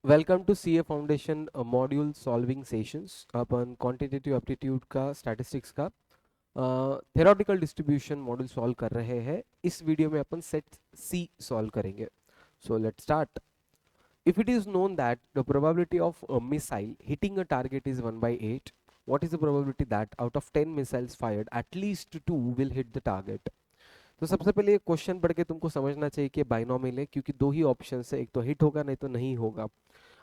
Welcome to CA foundation module solving sessions. अपन quantitative aptitude का statistics का theoretical distribution module solve कर रहे हैं। इस वीडियो में अपन सेट सी सॉल्व करेंगे। So let's start. If it is known that the probability of a missile hitting a target is 1 by 8, what is the probability that out of 10 missiles fired, at least 2 will hit the target? तो सबसे पहले ये question पढ़ के तुमको समझना चाहिए कि बाइनोमियल है, क्योंकि दो ही ऑप्शन है, एक तो हिट होगा नहीं तो नहीं होगा,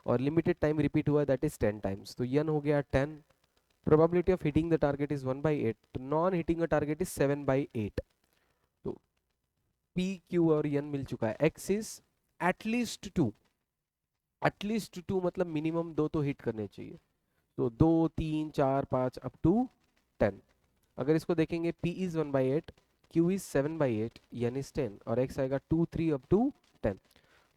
और लिमिटेड टाइम रिपीट हुआ दैट इज 10 टाइम्स, तो यन हो गया 10। Probability of hitting the target is 1 by 8, तो non hitting a target is 7 by 8। तो पी क्यू और यन मिल चुका है। X is at least 2। एटलीस्ट 2 मतलब मिनिमम 2 तो हिट करने चाहिए। तो 2 3 4 5 अप टू 10। अगर इसको देखेंगे, p is 1 by 8, q is 7 by 8, यानी 10, और x आएगा 2 3 अप टू 10।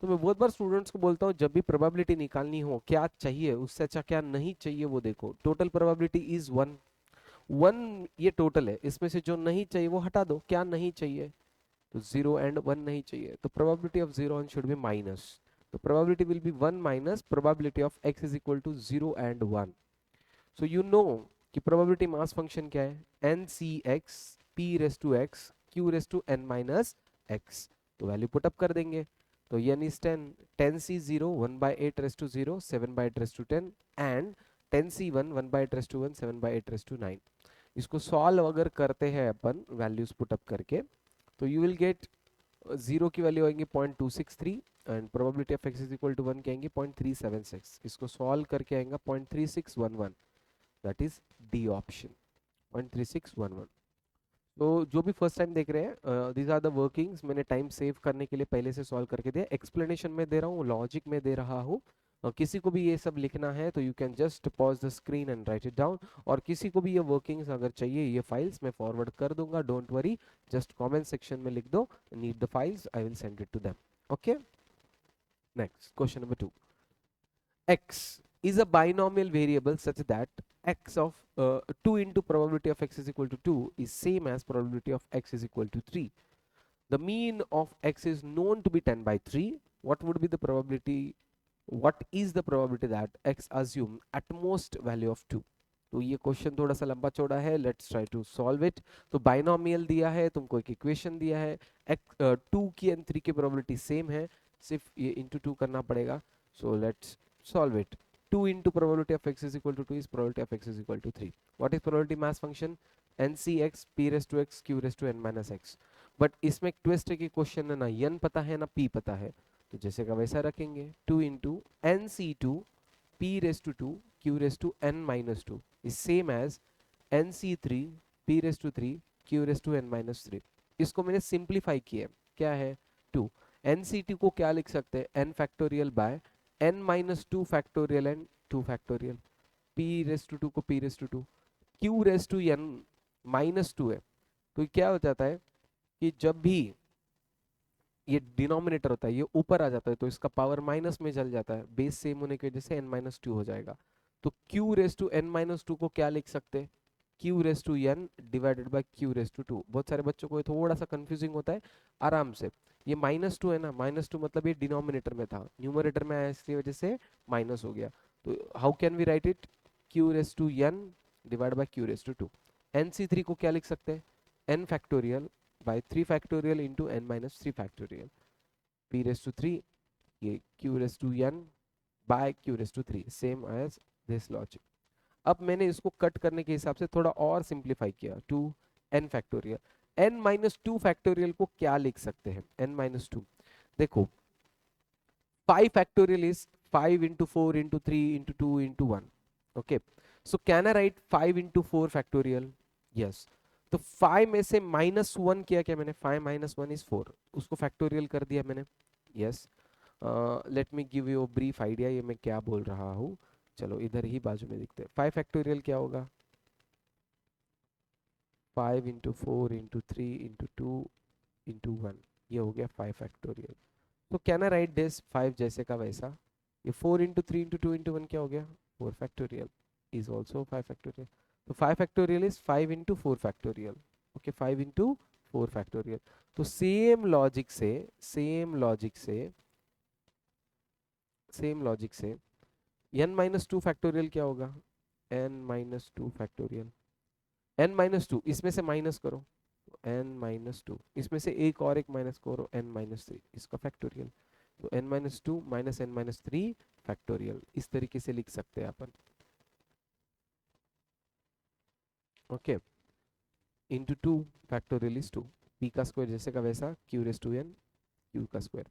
तो मैं बहुत बार स्टूडेंट्स को बोलता हूँ, जब भी प्रोबेबिलिटी निकालनी हो, क्या चाहिए उससे अच्छा क्या नहीं चाहिए वो देखो। Total probability is 1। 1 ये टोटल है, इसमें से जो नहीं चाहिए वो हटा दो। क्या नहीं चाहिए? तो 0 एंड 1 नहीं चाहिए, तो probability of 0 should be minus. तो probability will be 1 minus probability of x is equal to 0 and 1। So you know कि प्रोबेबिलिटी मास फंक्शन क्या है, n c x p raise to x q raise to n minus x. तो value put up कर देंगे। तो n is 10, 10c0 1 by 8 raise to 0, 7 by 8 raise to 10, and 10c1 1 by 8 raise to 1, 7 by 8 raise to 9। इसको solve अगर करते हैं अपन values put up करके, तो यू विल गेट 0 की वैल्यू आएंगी 0.263, and probability of x is equal to 1 की आएंगी 0.376। इसको सॉल्व करके आएगा 0.3611, दैट इज डी ऑप्शन, 0.3611। तो जो भी फर्स्ट टाइम देख रहे हैं, दीज आर द वर्किंग्स। मैंने टाइम सेव करने के लिए पहले से सॉल्व करके दिया, एक्सप्लेनेशन में दे रहा हूँ, लॉजिक में दे रहा हूँ। किसी को भी ये सब लिखना है तो you can just pause the screen and right it down, और किसी को भी ये वर्किंग्स अगर चाहिए, ये फाइल्स मैं फॉरवर्ड कर दूंगा, don't worry. Just comment section में लिख दो, need the files, I will send it to them. Okay, next question number 2। x is a binomial variable such that x of 2 into probability of x is equal to 2 is same as probability of x is equal to 3. The mean of x is known to be 10 by 3. What would be the probability? What is the probability that x assume at most value of 2? तो ये question थोड़ा सा लंबा चौड़ा है, let's try to solve it. तो binomial दिया है, तुमको एक इक्वेशन दिया है, टू की एंड 3 की प्रोबेबिलिटी सेम है, सिर्फ ये इंटू 2 करना पड़ेगा। So let's solve it. 2 into probability of x is equal to 2 is probability of x is equal to 3. What is probability mass function? ncx p raised to x q raised to n minus x. But इसमें एक twist है कि question है ना n पता है ना p पता है, तो जैसे का वैसा रखेंगे। 2 into nc2 p raised to 2 q raised to n minus 2 is same as nc3 p raised to 3 q raised to n minus 3। इसको मैंने सिंप्लीफाई किया, क्या है 2। nc2 को क्या लिख सकते हैं, n factorial by n minus 2 factorial and 2 factorial, p raise to 2 को p raise to 2, q raise to n minus 2 है। तो क्या हो जाता है कि जब भी ये डिनोमिनेटर होता है ये ऊपर आ जाता है, तो इसका पावर माइनस में चल जाता है, बेस सेम होने की वजह से n माइनस 2 हो जाएगा। तो q raise to n minus 2 को क्या लिख सकते हैं, q raise to n divided by q raise to 2। बहुत सारे बच्चों को ये थोड़ा सा कंफ्यूजिंग होता है, आराम से। ये माइनस 2 है ना, माइनस 2 मतलब ये डिनोमिनेटर में था, न्यूमरेटर में आया इसकी वजह से माइनस हो गया। तो how can we write it, q raise to n divide by q raise to 2। nc3 को क्या लिख सकते हैं, n factorial by 3 factorial into n minus 3 factorial, p raise to 3, ये q raise to n by q raise to 3, same as this logic. अब मैंने इसको cut करने के हिसाब से थोड़ा और सिंप्लीफाई किया, two n factorial. n minus 2 factorial को क्या लिख सकते हैं, n माइनस 2, देखो 5 factorial is 5 into 4 into 3 into 2 into 1। Okay, so can I right 5 into 4 factorial? Yes. तो 5 में से माइनस 1 किया, क्या मैंने 5 माइनस 1 इज 4, उसको फैक्टोरियल कर दिया मैंने। Yes, let me give you brief idea ये मैं क्या बोल रहा हूँ। चलो इधर ही बाजू में दिखते हैं। 5 फैक्टोरियल क्या होगा, 5 इंटू 4 इंटू 3 इंटू 2 इंटू 1, ये हो गया 5 फैक्टोरियल। तो कैन आई राइट दिस 5 जैसे का वैसा, ये 4 इंटू 3 इंटू 2 इंटू 1 क्या हो गया, 4 फैक्टोरियल इज ऑल्सो 5 फैक्टोरियल। तो 5 factorial is 5 into 4 factorial. Okay, 5 into 4 factorial. तो सेम लॉजिक से सेम लॉजिक से n माइनस टू फैक्टोरियल क्या होगा, n minus two factorial, n minus to इसमें से माइनस करो, n माइनस टू इसमें से एक और एक माइनस करो, n माइनस थ्री इसका फैक्टोरियल, तो n minus two minus n minus three factorial, इस तरीके से लिख सकते हैं अपन। Okay, into two factorial is two, p का स्क्वायर जैसे का वैसा q raise to n q का स्क्वायर।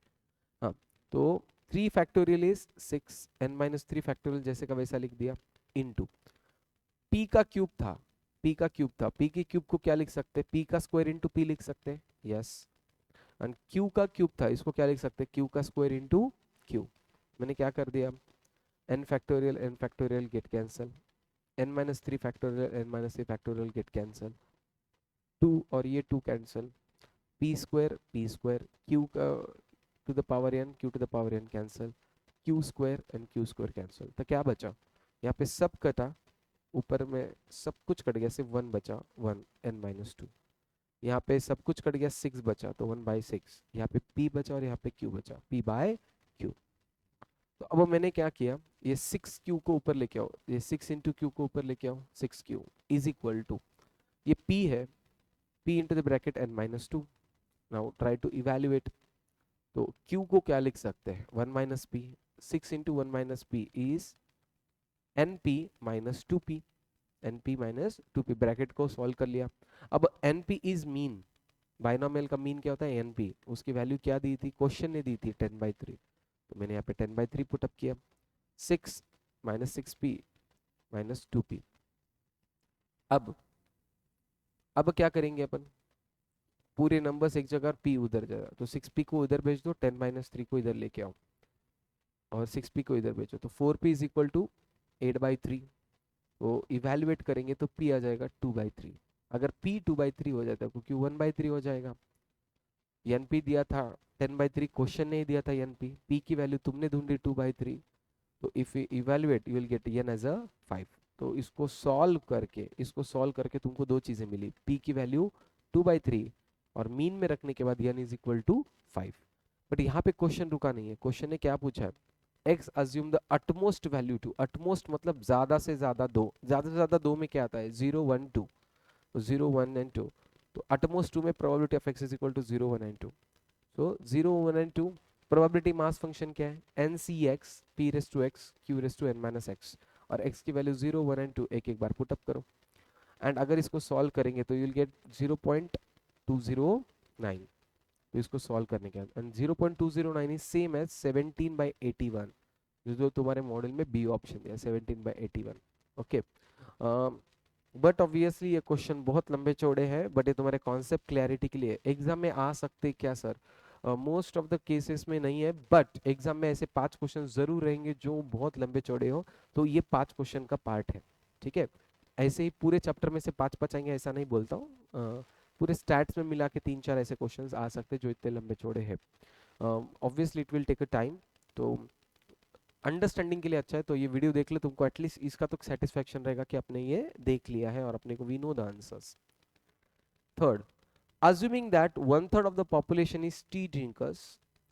हाँ, तो 3 factorial is 6, n minus three factorial जैसे का वैसा लिख दिया, इनटू p का क्यूब था, p का क्यूब था, p के क्यूब को क्या लिख सकते हैं, p का स्क्वायर इनटू p लिख सकते हैं, यस। एंड q का क्यूब था, इसको क्या लिख सकते हैं, q का स्क्वायर इनटू q। मैंने क्या कर दिया, n factorial get cancel, n minus three factorial n minus three factorial get cancel, 2 और ये 2 कैंसल, p स्क्वायर q का to the power n q to the power n cancel, q square and q square cancel, तो क्या बचा, यहाँ पे सब कटा, ऊपर में सब कुछ कट गया, सिर्फ 1 बचा, 1 n माइनस टू, यहाँ पे सब कुछ कट गया, 6 बचा तो 1 बाई 6, यहाँ पे p बचा और यहाँ पे q बचा, p बाय q। तो अब मैंने क्या किया, ये 6q को ऊपर लेके आओ, ये 6 इंटू क्यू को ऊपर लेके आओ, 6q इज इक्वल टू, ये p है, p into the bracket n minus two. Now try to evaluate, तो q को क्या लिख सकते हैं, 1 minus p, 6 into 1 minus p is n p minus two p, n p minus two p, bracket को solve कर लिया। अब n p is mean, binomial का मीन क्या होता है, एन पी, उसकी वैल्यू क्या दी थी, क्वेश्चन ने दी थी 10/3, तो मैंने यहाँ पे 10/3 पुटअप किया, 6 माइनस 6p माइनस 2p। अब क्या करेंगे अपन, पूरे नंबर्स एक जगह, p उधर जाएगा, तो 6p को उधर भेज दो, 10-3 को इधर लेके आओ और 6p को इधर भेजो, तो 4p इज इक्वल टू 8/3। तो इवेल्युएट करेंगे तो p आ जाएगा 2/3। अगर p 2/3 हो जाता है तो q 1/3 हो जाएगा। np दिया था 10/3, क्वेश्चन नहीं दिया था np, p की वैल्यू तुमने ढूंढी 2/3, तो if you evaluate you will get n as a 5। तो इसको सॉल्व करके तुमको दो चीजें मिली, p की वैल्यू 2/3 और मीन में रखने के बाद n is equal to 5। But यहाँ पे क्वेश्चन रुका नहीं है, क्वेश्चन ने क्या पूछा है, x assume the at most value two, at most मतलब ज्यादा से ज्यादा दो, ज्यादा से ज्यादा दो में क्या आता है, 0 1 2, तो 0 1 एंड 2, तो अटमोस्ट 2 में probability of x is equal to 0 1 and 2, तो 0 1 एंड 2, प्रोबेबिलिटी मास फंक्शन क्या है, n c x p raise to x q raise to n minus x, और x की वैल्यू 0 1 एंड 2 एक एक बार पुटअप करो, एंड अगर इसको सॉल्व करेंगे तो यू विल गेट 0.209, तो इसको सॉल्व करने के बाद, एंड 0.209 इज सेम एज 17/81, जो तुम्हारे मॉडल में बी ऑप्शन दिया 17/81। ओके, बट ऑब्वियसली ये क्वेश्चन बहुत लंबे चौड़े हैं, बट ये तुम्हारे कॉन्सेप्ट क्लैरिटी के लिए एग्जाम में आ सकते क्या sir, most of the cases में नहीं है, बट एग्जाम में ऐसे 5 क्वेश्चन जरूर रहेंगे जो बहुत लंबे चौड़े हो, तो ये 5 क्वेश्चन का पार्ट है, ठीक है। ऐसे ही पूरे चैप्टर में से 5 आएंगे ऐसा नहीं बोलता हूँ, पूरे स्टैट्स में मिला के 3-4 ऐसे क्वेश्चंस आ सकते हैं जो इतने लंबे चौड़े हैं। Obviously it will take a time, तो अंडरस्टैंडिंग के लिए अच्छा है तो ये वीडियो देख ले, तुमको एटलीस्ट इसका तो सेटिस्फेक्शन रहेगा कि अपने ये देख लिया है और अपने को we know the answers. Third, assuming that 1/3 of the population is tea drinkers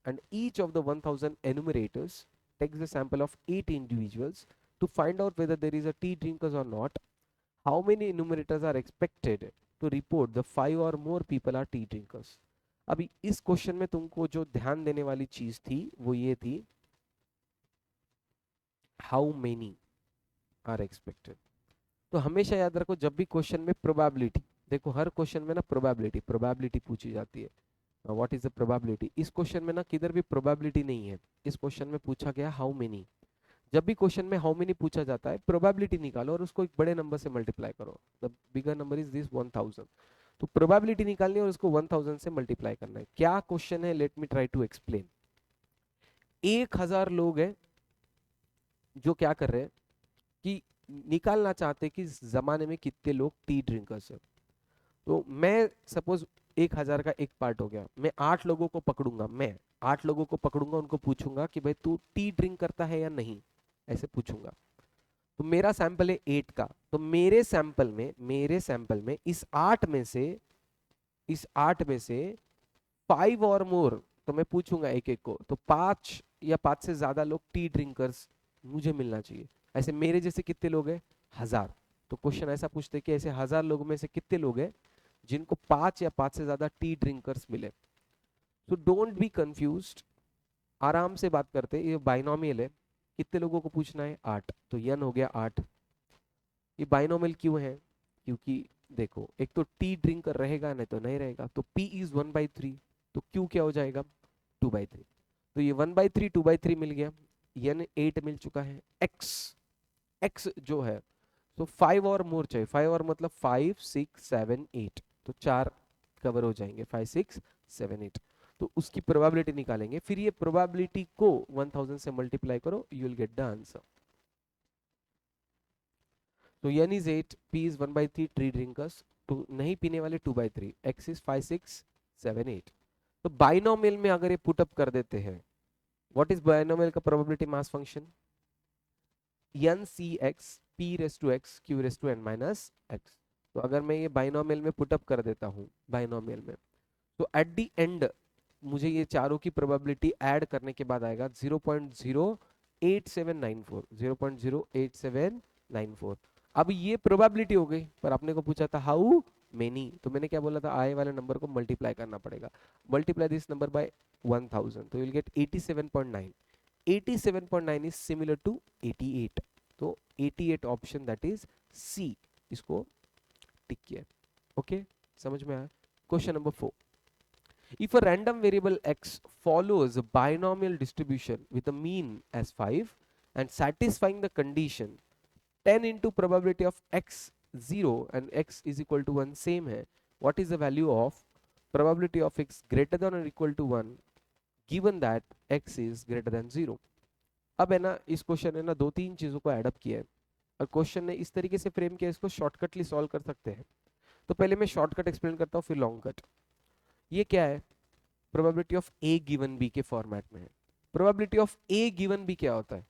and each of the 1000 enumerators takes a sample of 8 individuals to find out whether there is a tea drinkers or not, how many enumerators are expected to report the 5 or more people are tea drinkers? अभी इस question में तुमको जो ध्यान देने वाली चीज थी वो ये थी, हाउ मेनी आर एक्सपेक्टेड। तो हमेशा याद रखो जब भी क्वेश्चन में प्रोबेबिलिटी, देखो हर क्वेश्चन में ना प्रोबेबिलिटी पूछी जाती है, व्हाट इज द प्रोबेबिलिटी, इस क्वेश्चन में ना किधर भी प्रोबेबिलिटी नहीं है, इस क्वेश्चन में पूछा गया हाउ मेनी। जब भी क्वेश्चन में हाउ मेनी पूछा जाता है प्रोबेबिलिटी निकालो और उसको एक बड़े नंबर से मल्टीप्लाई करो, the bigger number is this 1000, तो प्रोबेबिलिटी निकालनी है और उसको 1000 से मल्टीप्लाई करना है। क्या क्वेश्चन है, let me try to explain. 1000 लोग हैं जो क्या कर रहे हैं कि निकालना चाहते हैं कि इस जमाने में कितने लोग टी ड्रिंकर्स हैं। तो मैं सपोज 1000 का एक पार्ट हो गया, मैं 8 लोगों को पकड़ूंगा, मैं 8 लोगों को पकड़ूंगा, उनको पूछूंगा कि भाई तू टी ड्रिंक करता है या नहीं, ऐसे पूछूंगा। तो मेरा सैंपल है 8 का, तो मेरे सैंपल में इस 8 में से 5 और मोर, तो मैं पूछूंगा एक एक को, तो 5 या 5 से ज्यादा लोग टी ड्रिंकर्स मुझे मिलना चाहिए। ऐसे मेरे जैसे कितने लोग हैं? 1000। तो क्वेश्चन ऐसा पूछते कि ऐसे 1000 लोगों में से कितने लोग हैं जिनको 5 या 5 से ज्यादा टी ड्रिंकर्स मिले। तो डोंट बी कंफ्यूज्ड, आराम से बात करते हैं। ये बाइनोमियल है, कितने लोगों को पूछना है? 8। तो n हो गया 8। ये बाइनोमियल क्यों है? क्योंकि देखो, एक तो टी ड्रिंकर रहेगा, नहीं तो नहीं रहेगा। तो p इज 1/3, तो q क्या हो जाएगा? 2/3। तो ये 1/3 2/3 मिल गया, n 8 मिल चुका है। x जो है तो 5 और मोर चाहिए। 5 और मतलब 5 6 7 8, तो 4 कवर हो जाएंगे। 5 6 7 8, तो उसकी प्रोबेबिलिटी निकालेंगे। फिर ये प्रोबेबिलिटी को 1000 से मल्टीप्लाई करो, you will get the answer. तो n is 8, p is 1/3 tree drinkers, तो नहीं पीने वाले 2/3, x is 5 6 7 8। तो बाइनोमियल में अगर ये पुट अप कर देते हैं, व्हाट इज बाइनोमियल का probability mass function? ncx p raise to x q raise to n minus x। तो अगर मैं ये बाइनोमियल में पुट अप कर देता हूँ बाइनोमियल में, तो एट द एंड मुझे ये चारों की प्रोबेबिलिटी ऐड करने के बाद आएगा 0.08794, 0.08794। अब ये प्रोबेबिलिटी हो गई, पर आपने को पूछा था हाउ मेनी, तो मैंने क्या बोला था? आए वाले नंबर को मल्टीप्लाई करना पड़ेगा। मल्टीप्लाई दिस नंबर बाय 1000, तो you will gate 87.9। 87.9 is similar to 88, तो 88 ऑप्शन दैट इज सी, इसको टिक किया। ओके, समझ में आया? Question number 4, if a random variable x follows a binomial distribution with a mean as 5 and satisfying the condition 10 into probability of x 0 and x is equal to 1 same है, what is the value of probability of x greater than or equal to 1 given that x is greater than 0? अब है ना, इस question ने ना दो तीन चीजों को एडअप किया है, और क्वेश्चन ने इस तरीके से फ्रेम किया, इसको शॉर्टकटली सॉल्व कर सकते हैं। तो पहले मैं शॉर्टकट एक्सप्लेन करता हूँ, फिर लॉन्ग कट। ये क्या है? Probability of A given B के फॉर्मेट में है। Probability of A given B क्या होता है?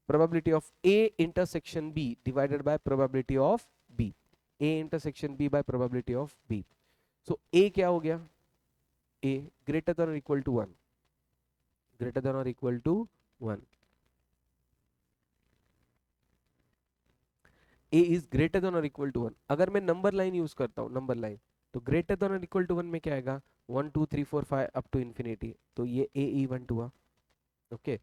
Probability of A intersection B divided by probability of B. A intersection B by probability of B. So A क्या हो गया? ए ग्रेटर देन और इक्वल टू 1, ग्रेटर देन और equal to 1। A is greater than और equal to 1। अगर मैं number line use करता हूँ, नंबर लाइन, तो ग्रेटर देन और इक्वल टू 1 में क्या आएगा? 1 2 3 4 5 अप टू इंफिनिटी, तो ये ए इवेंट हुआ। ओके,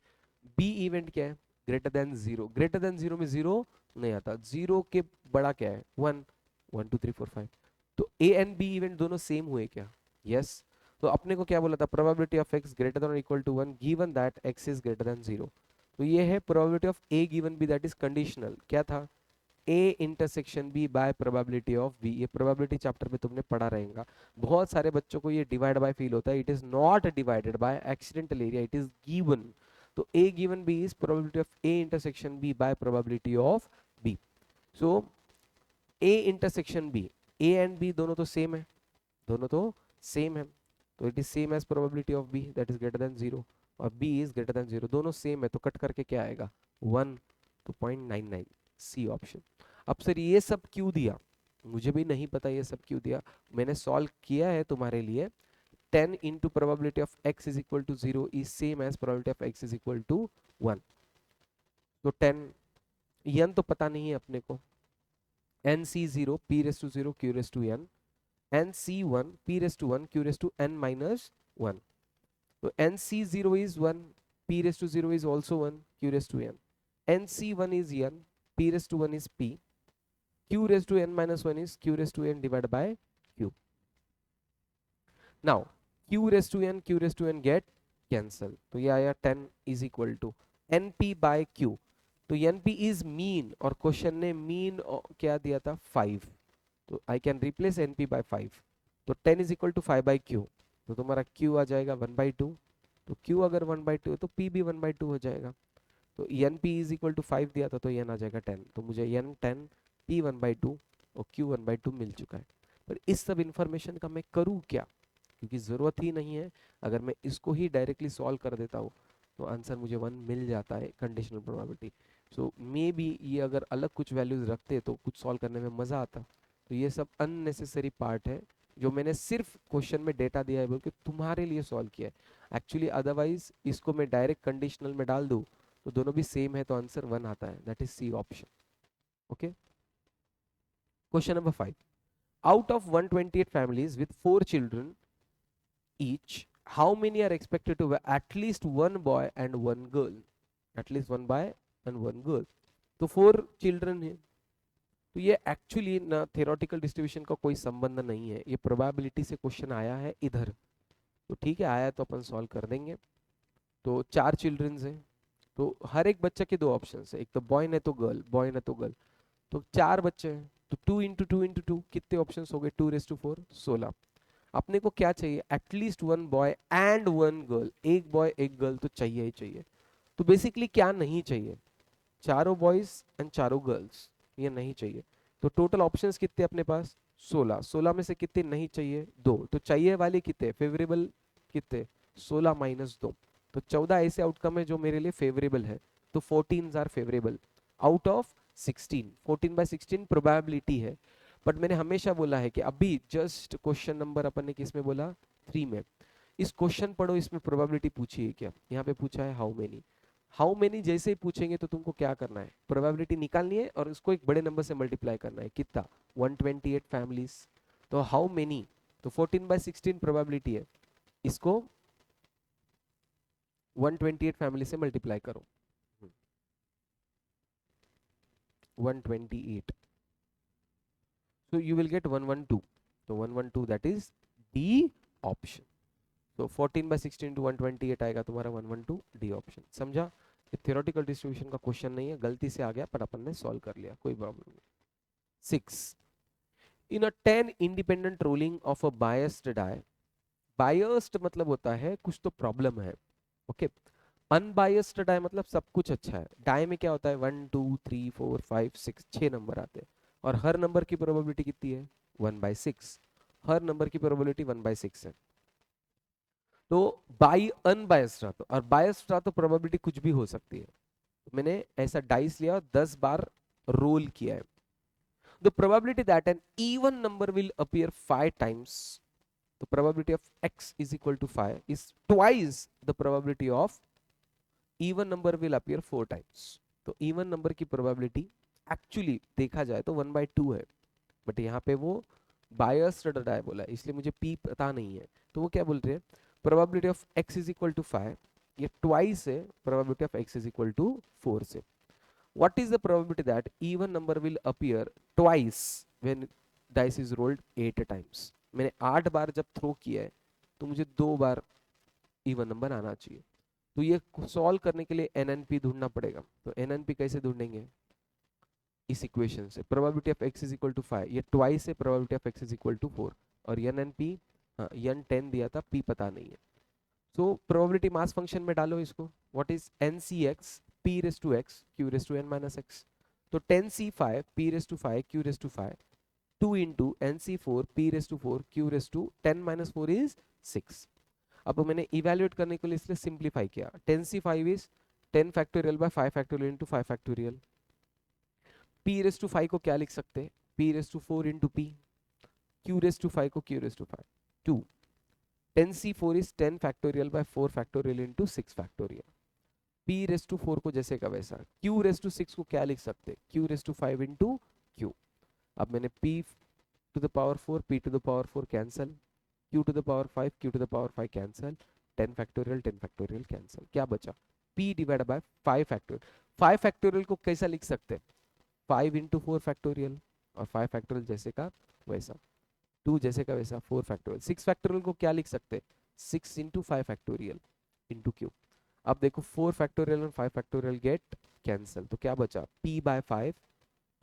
बी इवेंट क्या है? Greater than 0। ग्रेटर देन 0 में 0 नहीं आता, 0 के बड़ा क्या है? 1 1 2 3 4 5। तो ए एंड बी इवेंट दोनों सेम हुए क्या? यस। तो अपने को क्या बोला था? Probability of x greater than और equal to 1 given that x is greater than 0। तो ये है probability of A given B, that is conditional. क्या था? A intersection B by probability of B. ये प्रोबेबिलिटी चैप्टर में तुमने पढ़ा रहेगा। बहुत सारे बच्चों को ये डिवाइड बाय फील होता है। It is not divided by accidental area, it is given. तो A given B is probability of A intersection B by probability of B. So A intersection B, A and B दोनों तो same है, दोनों तो same है, तो it is same as probability of B that is greater than 0, और B is greater than 0, दोनों same है, तो कट करके क्या आएगा? 1, तो 0.99, सी ऑप्शन। अब सर ये सब क्यों दिया? मुझे भी नहीं पता ये सब क्यों दिया। मैंने सॉल्व किया है तुम्हारे लिए। 10 into probability of x is equal to 0 is same as probability of x is equal to 1। तो 10, n तो पता नहीं है अपने को, nc0 p raised to 0 q raised to n, nc1 p raised to 1 q raised to n minus 1। तो nc0 is 1, p raised to 0 is also 1, q raised to n, nc1 is n, p raised to 1 is p, q raised to n minus 1 is q raised to n divided by q। Now q raised to n, q raised to n get cancel, तो ये आया 10 is equal to np by q। तो np is mean, और question ने mean क्या दिया था? 5, तो I can replace np by 5। तो 10 is equal to 5 by q, तो तुम्हारा q आ जाएगा 1/2। तो q अगर 1/2 है तो p भी 1/2 हो जाएगा। तो np is equal to 5 दिया था, तो n आ जाएगा 10। तो मुझे n 10, p 1/2 और q 1/2 मिल चुका है। पर इस सब इंफॉर्मेशन का मैं करूँ क्या? क्योंकि ज़रूरत ही नहीं है। अगर मैं इसको ही डायरेक्टली सॉल्व कर देता हूँ तो आंसर मुझे 1 मिल जाता है, conditional probability. So may be ये अगर अलग कुछ वैल्यूज रखते तो कुछ सॉल्व करने में मज़ा आता। तो ये सब अननेसेसरी पार्ट है जो मैंने सिर्फ क्वेश्चन में डेटा दिया है बोल के तुम्हारे लिए सॉल्व किया है। एक्चुअली अदरवाइज इसको मैं डायरेक्ट कंडीशनल में डाल दूँ तो दोनों भी सेम है तो आंसर 1 आता है, that is C option. Okay. Question number 5. Out of 128 families with 4 children each, how many are expected to have at least one boy and one girl? At least one boy and one girl. तो 4 children है, तो ये actually ना theoretical distribution का कोई संबंध नहीं है, ये प्रोबेबिलिटी से क्वेश्चन आया है इधर. तो ठीक है, आया तो अपन सॉल्व कर देंगे. तो 4 चिल्ड्रंस हैं, तो हर एक बच्चे के 2 ऑप्शन है, एक तो बॉय ने तो गर्ल, बॉय ने तो गर्ल. तो 4 बच्चे हैं, तो 2 इंटू 2 इंटू 2 कितने ऑप्शन हो गए? 2 रेस टू 4, 16. अपने को क्या चाहिए? At least one boy and one girl, एक बॉय एक गर्ल तो चाहिए ही चाहिए. तो बेसिकली क्या नहीं चाहिए? चारों बॉयज एंड चारों गर्ल्स, ये नहीं चाहिए. तो टोटल ऑप्शंस कितने अपने पास? 16. 16 में से कितने नहीं चाहिए? 2. तो चाहिए वाले कितने? फेवरेबल कितने? 16 माइनस 2. तो 14 ऐसे आउटकम है जो मेरे लिए फेवरेबल है. तो 14 are favourable out of 16. 14/16 probability है. बट मैंने हमेशा बोला है कि अभी जस्ट क्वेश्चन नंबर अपन ने किस में बोला? 3 में. इस क्वेश्चन पढ़ो, इसमें प्रोबेबिलिटी पूछी है क्या? यहाँ पे पूछा है हाउ मेनी. हाउ मेनी जैसे ही पूछेंगे तो तुमको क्या करना है? प्रोबेबिलिटी निकालनी है और इसको एक बड़े नंबर से मल्टीप्लाई करना है. कितना? 128 फैमिलीज. तो हाउ मेनी, तो 14/16 प्रोबेबिलिटी है, इसको 128 फैमिली से मल्टीप्लाई करो. 128, so you will get 112. तो 112 that is D option. तो 14/16 to 128 आएगा तुम्हारा 112, D ऑप्शन. समझा? ये थ्योरेटिकल डिस्ट्रीब्यूशन का क्वेश्चन नहीं है, गलती से आ गया पर अपन ने सॉल्व कर लिया, कोई प्रॉब्लम नहीं. 6. In a 10 independent rolling of a biased die, biased मतलब होता है कुछ तो प्रॉब्लम है. ओके. अनबायस्ड डाई मतलब सब कुछ अच्छा है. डाई में क्या होता है? 1 2 3 4 5 6, 6 नंबर आते हैं और हर नंबर की प्रोबेबिलिटी कितनी है? 1/6. हर नंबर की प्रोबेबिलिटी 1/6 है. तो बाई अनबायस्ड रहा तो, और बायस्ड रहा तो प्रोबेबिलिटी कुछ भी हो सकती है. तो मैंने ऐसा डाइस लिया और 10 बार रोल किया है. The probability that an even number will appear 5 times, the probability of x is equal to 5 is twice the probability of even number will appear 4 times. तो even number की probability एक्चुअली देखा जाए तो 1/2 है, but यहाँ पे वो biased die बोला है इसलिए मुझे p पता नहीं है. तो वो क्या बोल रहे हैं? Probability of x is equal to 5, ये ट्वाइस है probability of x is equal to 4 से. What is the probability that even number will appear twice when dice is rolled 8 times? मैंने 8 बार जब थ्रो किया है तो मुझे 2 बार इवन नंबर आना चाहिए. तो ये सॉल्व करने के लिए एनएनपी ढूंढना पड़ेगा. तो एनएनपी कैसे ढूंढेंगे? इस इक्वेशन से. Probability of x is equal to 5, ये ट्वाइस है probability of x is equal to 4, और एनएनपी n 10 दिया था, p पता नहीं है. सो प्रोबेबिलिटी मास फंक्शन में डालो इसको. What is NCx p raise to x q raise to n minus x. तो 10c5 p raise to 5 q raise to 5, 2 into NC4 p raise to 4 q raise to 10 minus 4 is 6. अब मैंने evaluate करने के लिए इसलिए simplify किया. 10c5 is 10 factorial by 5 factorial into 5 factorial. p raise to 5 को क्या लिख सकते हैं? p raise to 4 into p. q raise to 5 को q raise to 5 2. 10c4 is 10 factorial by 4 factorial into 6 factorial. p raise to 4 को जैसे का वैसा. q रेस टू 6 को क्या लिख सकते हैं? q raise to 5 into q. अब मैंने p to the power 4 p to the power 4 cancel, q to the power 5 q to the power 5 cancel, 10 factorial cancel. क्या बचा? p divide by 5 factorial. 5 factorial को कैसा लिख सकते हैं? 5 इंटू 4 फैक्टोरियल, और 5 फैक्टोरियल जैसे का वैसा, 2 जैसे का वैसा 4 फैक्टोरियल. 6 फैक्टोरियल को क्या लिख सकते हैं? 6 इंटू 5 फैक्टोरियल इंटू q. अब देखो 4 फैक्टोरियल और 5 फैक्टोरियल गेट कैंसल, तो क्या बचा? p बाय 5,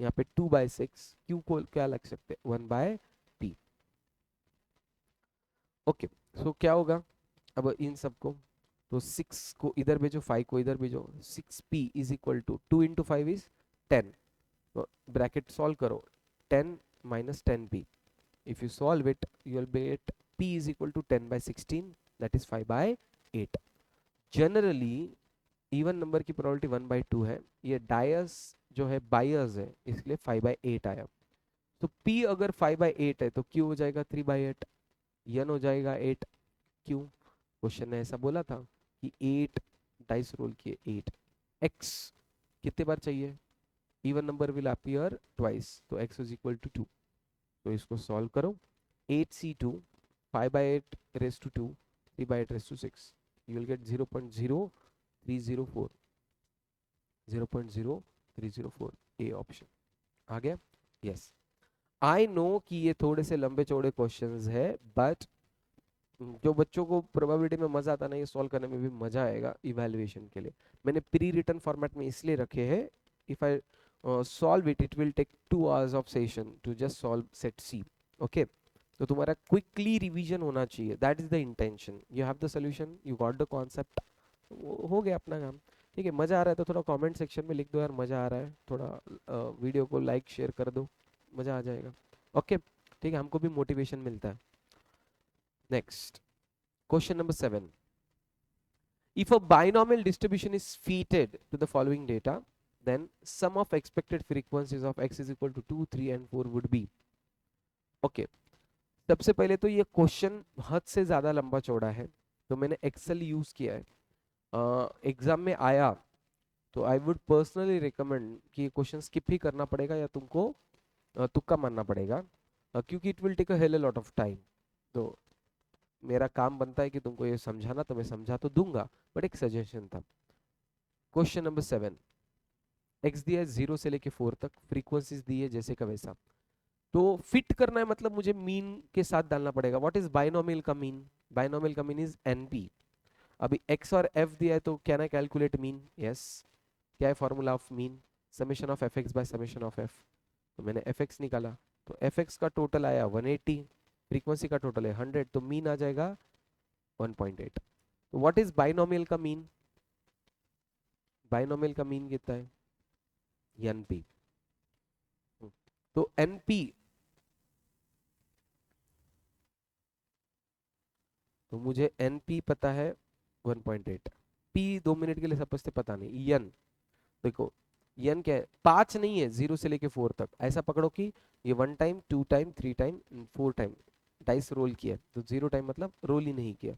यहाँ पे 2/6, q को क्या लग सकते हैं? 1/p. ओके. सो क्या होगा अब इन सबको? तो 6 को इधर भेजो, 5 को इधर भेजो. 6p is equal to 2 into 5 is 10. तो ब्रैकेट सॉल्व करो, 10 minus 10p. If you solve it you will get p is equal to 10/16, that is 5/8. Generally even number की प्रोबेबिलिटी 1/2 है. ये डायस जो है बायस है, इसलिए 5/8 आया. तो p अगर 5/8 है तो q हो जाएगा 3/8, n हो जाएगा 8, q. क्वेश्चन ने ऐसा बोला था कि 8 डाइस रोल किए, 8 x कितने बार चाहिए, even number will appear twice, तो x इज इक्वल टू 2। तो इसको सॉल्व करो, 8c2 5 by 8 raised to 2 3 by 8 raised to 6, you will get 0.0304, 0.0304 A option आ गया। यस, आई नो कि ये थोड़े से लंबे चौड़े क्वेश्चंस है, बट जो बच्चों को प्रोबेबिलिटी में मजा आता है ना, ये सॉल्व करने में भी मजा आएगा इवैल्यूएशन के लिए। मैंने प्री रिटन फॉर्मेट में इसलिए रखे हैं, if I solve it, it will take 2 hours of session to just solve set C. Okay, तो तुम्हारा क्विकली रिवीजन होना चाहिए, that is the intention. You have the solution, you got the concept, हो गया अपना काम। ठीक है, मजा आ रहा है तो थोड़ा कमेंट सेक्शन में लिख दो यार मजा आ रहा है, थोड़ा वीडियो को लाइक शेयर कर दो, मजा आ जाएगा। ओके, ठीक है, हमको भी मोटिवेशन मिलता है। Next, question number 7. If a binomial distribution is fitted to the following data, then sum of expected frequencies of x is equal to 2, 3 and 4 would be. Okay, सबसे पहले तो ये क्वेश्चन हद से ज़्यादा लंबा चौड़ा है, तो मैंने एक्सेल यूज़ किया है। एग्जाम में आया तो आई वुड पर्सनली रिकमेंड कि ये क्वेश्चन स्किप ही करना पड़ेगा या तुमको तुक्का मारना पड़ेगा, क्योंकि it will take a hell lot of time. तो मेरा काम बनता है कि तुमको ये समझाना, तो मैं समझा तो दूंगा, बट एक सजेशन था। क्वेश्चन नंबर 7, एक्स दिया है 0 से लेके 4 तक, फ्रीक्वेंसीज दी है जैसे का वैसा, तो फिट करना है मतलब मुझे मीन के साथ डालना पड़ेगा। व्हाट इज बाइनोमियल का मीन? बाइनोमियल का मीन इज एनपी। अभी एक्स और एफ दिया है तो can I calculate mean? Yes. क्या है formula of mean? Summation of F x by summation of F. तो मैंने एफ एक्स निकाला, तो एफ एक्स का टोटल आया 180, फ्रीक्वेंसी का टोटल है 100, तो मीन आ जाएगा 1.8। तो व्हाट इज बाइनोमियल का मीन? बाइनोमियल का मीन कितना है? एनपी। तो एनपी, तो मुझे एनपी पता है 1.8, पी 2 मिनट के लिए समझते पता नहीं। एन देखो, एन क्या है? 5 नहीं है 0 से लेके 4 तक, ऐसा पकड़ो कि ये 1 time 2 time 3 time 4 time dice role किया, तो 0 टाइम मतलब रोल ही नहीं किया।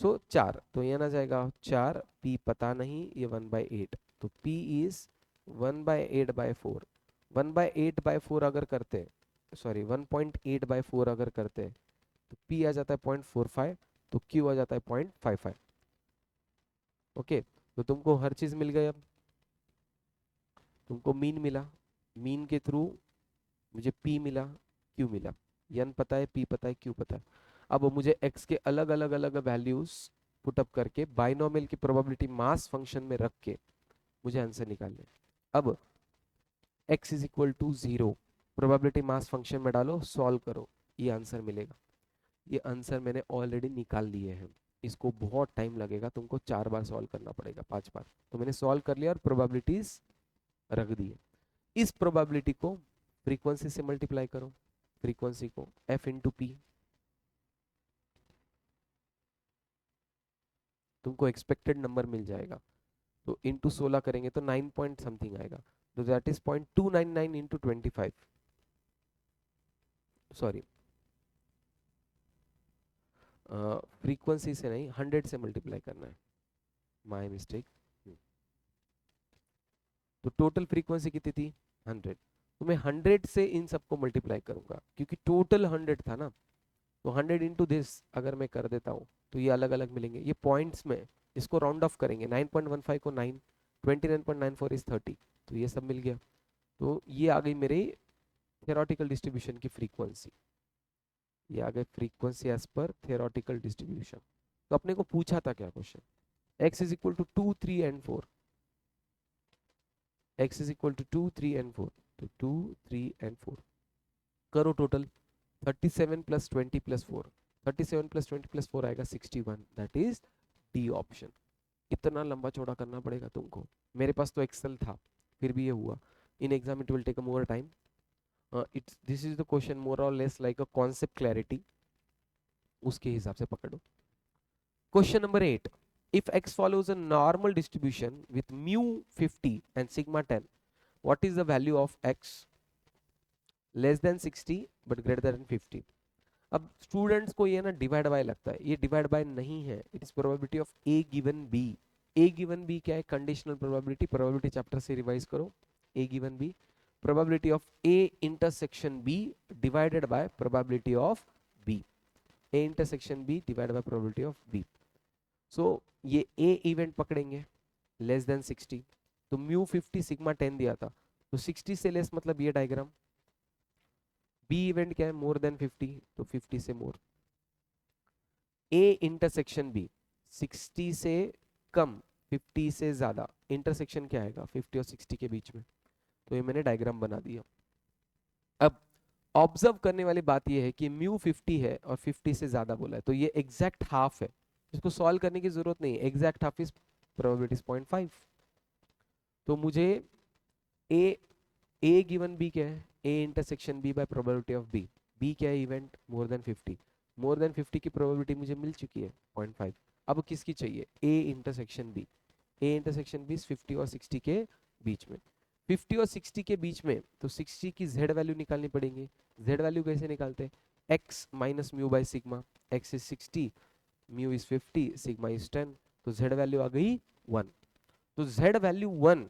सो 4, तो ये ना जाएगा 4, पी पता नहीं, ये 1/8, तो पी इज 1/8/4। 1/8/4 अगर करते, सॉरी 1.8/4 अगर करते, तो पी आ जाता है 0.45, तो क्यू आ जाता है 0.55। ओके, तो तुमको हर चीज मिल गई। अब तुमको मीन मिला, मीन के थ्रू मुझे पी मिला, क्यू मिला, एन पता है, पी पता है, क्यू पता है। अब मुझे एक्स के अलग अलग अलग वैल्यूज पुटअप करके बाइनोमियल की प्रोबेबिलिटी मास फंक्शन में रख के मुझे आंसर निकालने। अब x is equal to 0 probability mass function में डालो, सॉल्व करो, ये आंसर मिलेगा। ये आंसर मैंने ऑलरेडी निकाल लिए हैं, इसको बहुत टाइम लगेगा, तुमको 4 बार सॉल्व करना पड़ेगा, 5 बार। तो मैंने सॉल्व कर लिया और प्रोबेबिलिटीज रख दी है। इस प्रोबेबिलिटी को फ्रीक्वेंसी से मल्टीप्लाई करो, फ्रीक्वेंसी को f इंटू पी, तुमको एक्सपेक्टेड नंबर मिल जाएगा। तो इंटू 16 करेंगे तो 9 पॉइंट समथिंग आएगा, तो that is 0.299 into 25, sorry frequency से नहीं 100 से मल्टीप्लाई करना है, माय मिस्टेक। तो टोटल फ्रीक्वेंसी कितनी थी? 100, तो मैं 100 से इन सबको मल्टीप्लाई करूंगा, क्योंकि टोटल 100 था ना, तो 100 इंटू दिस अगर मैं कर देता हूँ तो ये अलग अलग मिलेंगे, ये पॉइंट्स में इसको राउंड ऑफ करेंगे, 9.15 को 9, 29.94 इज 30, तो ये सब मिल गया। तो ये आ गई मेरी थ्योरेटिकल डिस्ट्रीब्यूशन की फ्रीक्वेंसी, ये आ गई frequency as per theoretical distribution. तो अपने को पूछा था क्या question? x is equal to 2, 3 and 4, x is equal to 2, 3 and 4, तो 2, 3 एंड 4 करो total, 37 plus 20 plus 4, 37 plus 20 plus 4 आएगा 61, दैट इज डी ऑप्शन। इतना लंबा चौड़ा करना पड़ेगा तुमको, मेरे पास तो एक्सेल था फिर भी ये हुआ। In exam it will take a more time. It's this is the question more or less like a concept clarity, उसके हिसाब से पकड़ो। Question number 8, if x follows a normal distribution with mu 50 and sigma 10, what is the value of x less than 60 but greater than 50? अब students को ये ना divide by लगता है, ये डिवाइड बाय नहीं है, it is probability of A given B. A given B क्या है? कंडीशनल प्रोबेबिलिटी, प्रोबेबिलिटी चैप्टर से रिवाइज करो। A given B, probability of A intersection B divided by probability of B. A intersection B divided by probability of B. So ये A event पकड़ेंगे less than 60, तो mu 50 sigma 10 दिया था, तो 60 से less मतलब ये डायग्राम। बी इवेंट क्या है? मोर देन 50, तो 50 से मोर। ए इंटरसेक्शन बी 60 से कम 50 से ज्यादा, इंटरसेक्शन क्या आएगा? 50 और 60 के बीच में। तो ये मैंने डायग्राम बना दिया। अब ऑब्जर्व करने वाली बात ये है कि म्यू 50 है और 50 से ज्यादा बोला है, तो ये एग्जैक्ट हाफ है, इसको सॉल्व करने की जरूरत नहीं है। Exact half is probability 0.5। तो मुझे ए गिवन बी क्या है? A intersection B by probability of B. B क्या है? Event more than 50। More than 50 की प्रोबेबिलिटी मुझे मिल चुकी है 0.5। अब किसकी चाहिए? A intersection B. A intersection B 50 और 60 के बीच में। 50 और 60 के बीच में, तो 60 की z वैल्यू निकालनी पड़ेगी। z वैल्यू कैसे निकालते हैं? x minus mu by sigma. x is 60, mu is 50, sigma is 10, तो z वैल्यू आ गई 1। तो z वैल्यू 1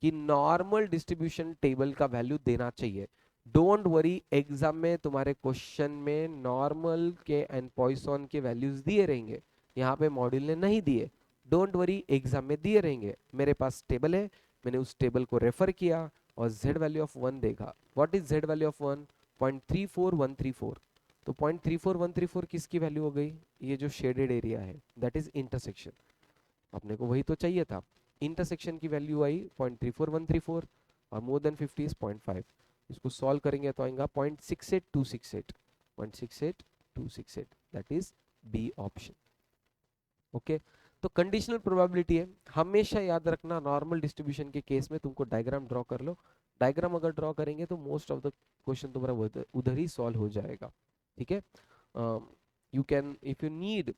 कि नॉर्मल डिस्ट्रीब्यूशन टेबल का वैल्यू देना चाहिए। डोंट वरी, एग्जाम में तुम्हारे क्वेश्चन में नॉर्मल के एंड पॉइसन के वैल्यूज दिए रहेंगे, यहाँ पे मॉड्यूल ने नहीं दिए। डोंट वरी, एग्जाम में दिए रहेंगे। मेरे पास टेबल है, मैंने उस टेबल को रेफर किया और z वैल्यू ऑफ 1 देखा। What is z value of 1? 0.34134। तो 0.34134 किसकी वैल्यू हो गई? ये जो शेडेड एरिया है, दैट इज इंटरसेक्शन। अपने को वही तो चाहिए था। इंटरसेक्शन की वैल्यू आई 0.34134 और मोर देन 50 इज 0.5। इसको सॉल्व करेंगे तो आएगा 0.68268, 0.68268, that is B option. Okay, तो कंडीशनल प्रोबेबिलिटी है। हमेशा याद रखना, नॉर्मल डिस्ट्रीब्यूशन के केस में तुमको डायग्राम ड्रॉ कर लो। डायग्राम अगर ड्रॉ करेंगे तो मोस्ट ऑफ द क्वेश्चन तुम्हारा उधर ही सॉल्व हो जाएगा। ठीक है, you can if you need,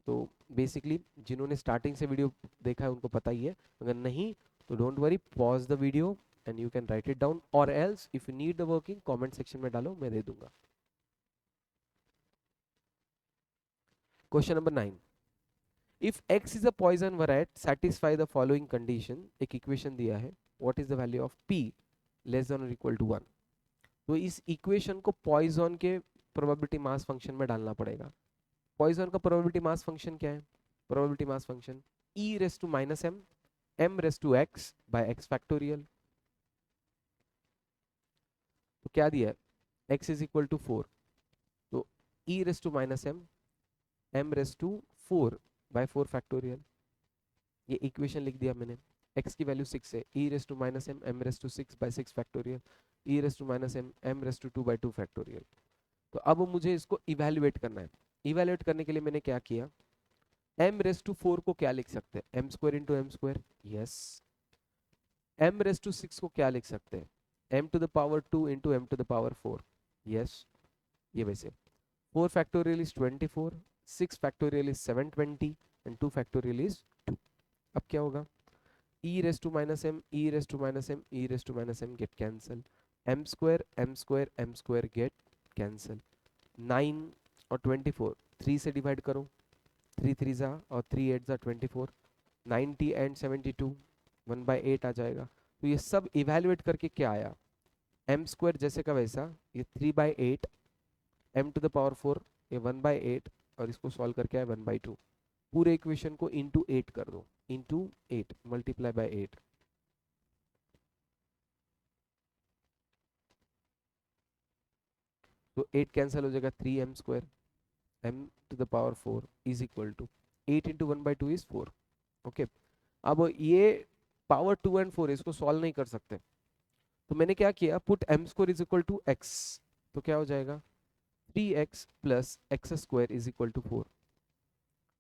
तो बेसिकली जिन्होंने स्टार्टिंग से वीडियो देखा है उनको पता ही है। अगर नहीं तो don't worry, pause the video and you can write it down, और else if you need the working comment section में डालो, मैं दे दूंगा। Question number 9, if x is a Poisson variate satisfy the following condition. एक equation दिया है, what is the value of p less than और इक्वल टू 1। तो इस इक्वेशन को पॉइजन के प्रोबेबिलिटी मास फंक्शन में डालना पड़ेगा। पॉइजन का प्रोबेबिलिटी मास फंक्शन क्या है? Probability mass function e raise to minus m, m raise to x by x factorial. तो क्या दिया है? x इज इक्वल टू 4, तो e raise to minus m, m raise to 4 by 4 factorial. ये equation लिख दिया मैंने। x की वैल्यू 6 है, e raise to minus m, m raise to 6 by 6 factorial, e raise to minus m, m raise to 2 by 2 factorial. तो अब मुझे इसको इवेल्युएट करना है। इवेल्युएट करने के लिए मैंने क्या किया? m रेस टू 4 को क्या लिख सकते हैं? m square into m square, yes. m raise to 6 को क्या लिख सकते हैं? m to the power 2 into m to the power 4, यस। ये वैसे 4 factorial is 24, 6 factorial is 720 and 2 factorial is 2। अब क्या होगा? e raise to minus m, e raise to minus m, e raise to minus m get cancel, m square m square m square get cancel. 9 और 24 3 से divide करो, 3 3 जा और 3 8 जा 24, 90 and 72 1 by 8 आ जाएगा। तो ये सब इवेल्युएट करके क्या आया? m स्क्वायर जैसे का वैसा, ये 3 by 8, m to the power 4, ये 1 बाई 8, और इसको सॉल्व करके आया 1 बाई 2। पूरे इक्वेशन को इंटू 8 कर दो, इंटू 8 मल्टीप्लाई बाई 8। तो 8 कैंसिल हो जाएगा, 3m square, m to the power 4 is equal to 8 into 1 by 2 is 4। Okay, अब ये पावर 2 एंड 4 इसको सॉल्व नहीं कर सकते, तो मैंने क्या किया? Put m square is equal to x। तो क्या हो जाएगा? 3x plus X square is equal to 4।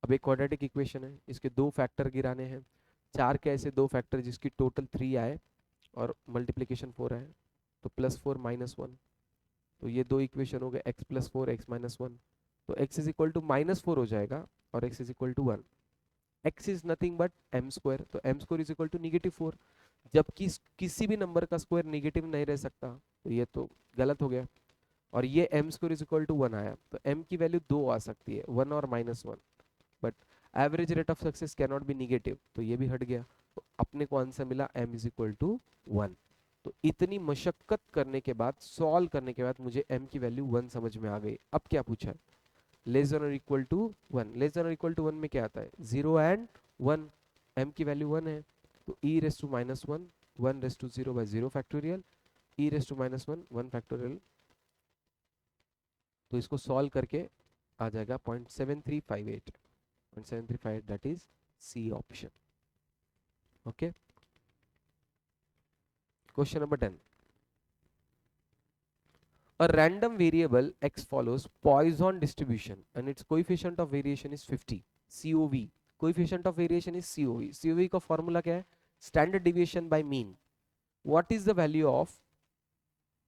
अब एक क्वाड्रेटिक इक्वेशन है, इसके दो फैक्टर गिराने हैं। 4 के ऐसे दो फैक्टर जिसकी टोटल 3 आए और मल्टीप्लीकेशन 4 आए, तो +4 -1। तो ये दो इक्वेशन हो गए, x प्लस 4 x माइनस 1। तो x इज इक्वल टू -4 हो जाएगा और x is equal to 1। x is nothing but m square, तो m square is equal to -4। जबकि किसी भी नंबर का स्क्वायर नेगेटिव नहीं रह सकता, तो ये तो गलत हो गया। और ये m square is equal to 1 आया, तो m की वैल्यू 2 आ सकती है, 1 और -1, but average rate of success can not be negative, तो ये भी हट गया। तो अपने को आंसर मिला m इज इक्वल टू 1। तो इतनी मशक्कत करने के बाद, सॉल्व करने के बाद मुझे m की वैल्यू 1 समझ में आ गई। अब क्या पूछा है, लेस देन और इक्वल टू 1, लेस देन और इक्वल टू 1 में क्या आता है, 0 एंड 1, m की वैल्यू 1 है, तो e raise to -1, 1 raise to 0 by 0 factorial, e raise to -1, 1 factorial. तो इसको सॉल्व करके आ जाएगा 0.7358, 0.7358, that is C option. Okay, question number 10, a random variable x follows Poisson distribution and its coefficient of variation is 50, COV, coefficient of variation is COV, COV का formula क्या है, standard deviation by mean, what is the value of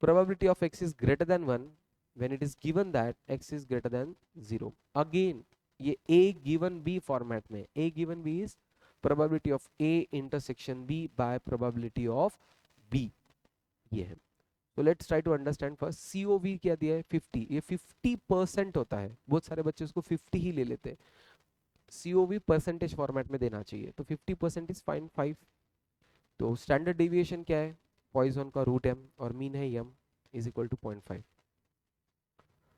probability of x is greater than 1 when it is given that x is greater than 0। again ये a given b format में, a given b is probability of a intersection b by probability of b, ये है। तो let's try to understand first, COV क्या दिया है 50, ये 50% होता है, बहुत सारे बच्चे उसको 50 ही ले लेते हैं, सीओवी परसेंटेज फॉर्मेट में देना चाहिए, तो 50% इज फाइन 5। तो स्टैंडर्ड डेविएशन क्या है, पॉइजन का रूट m और मीन है m इज इक्वल टू 0.5।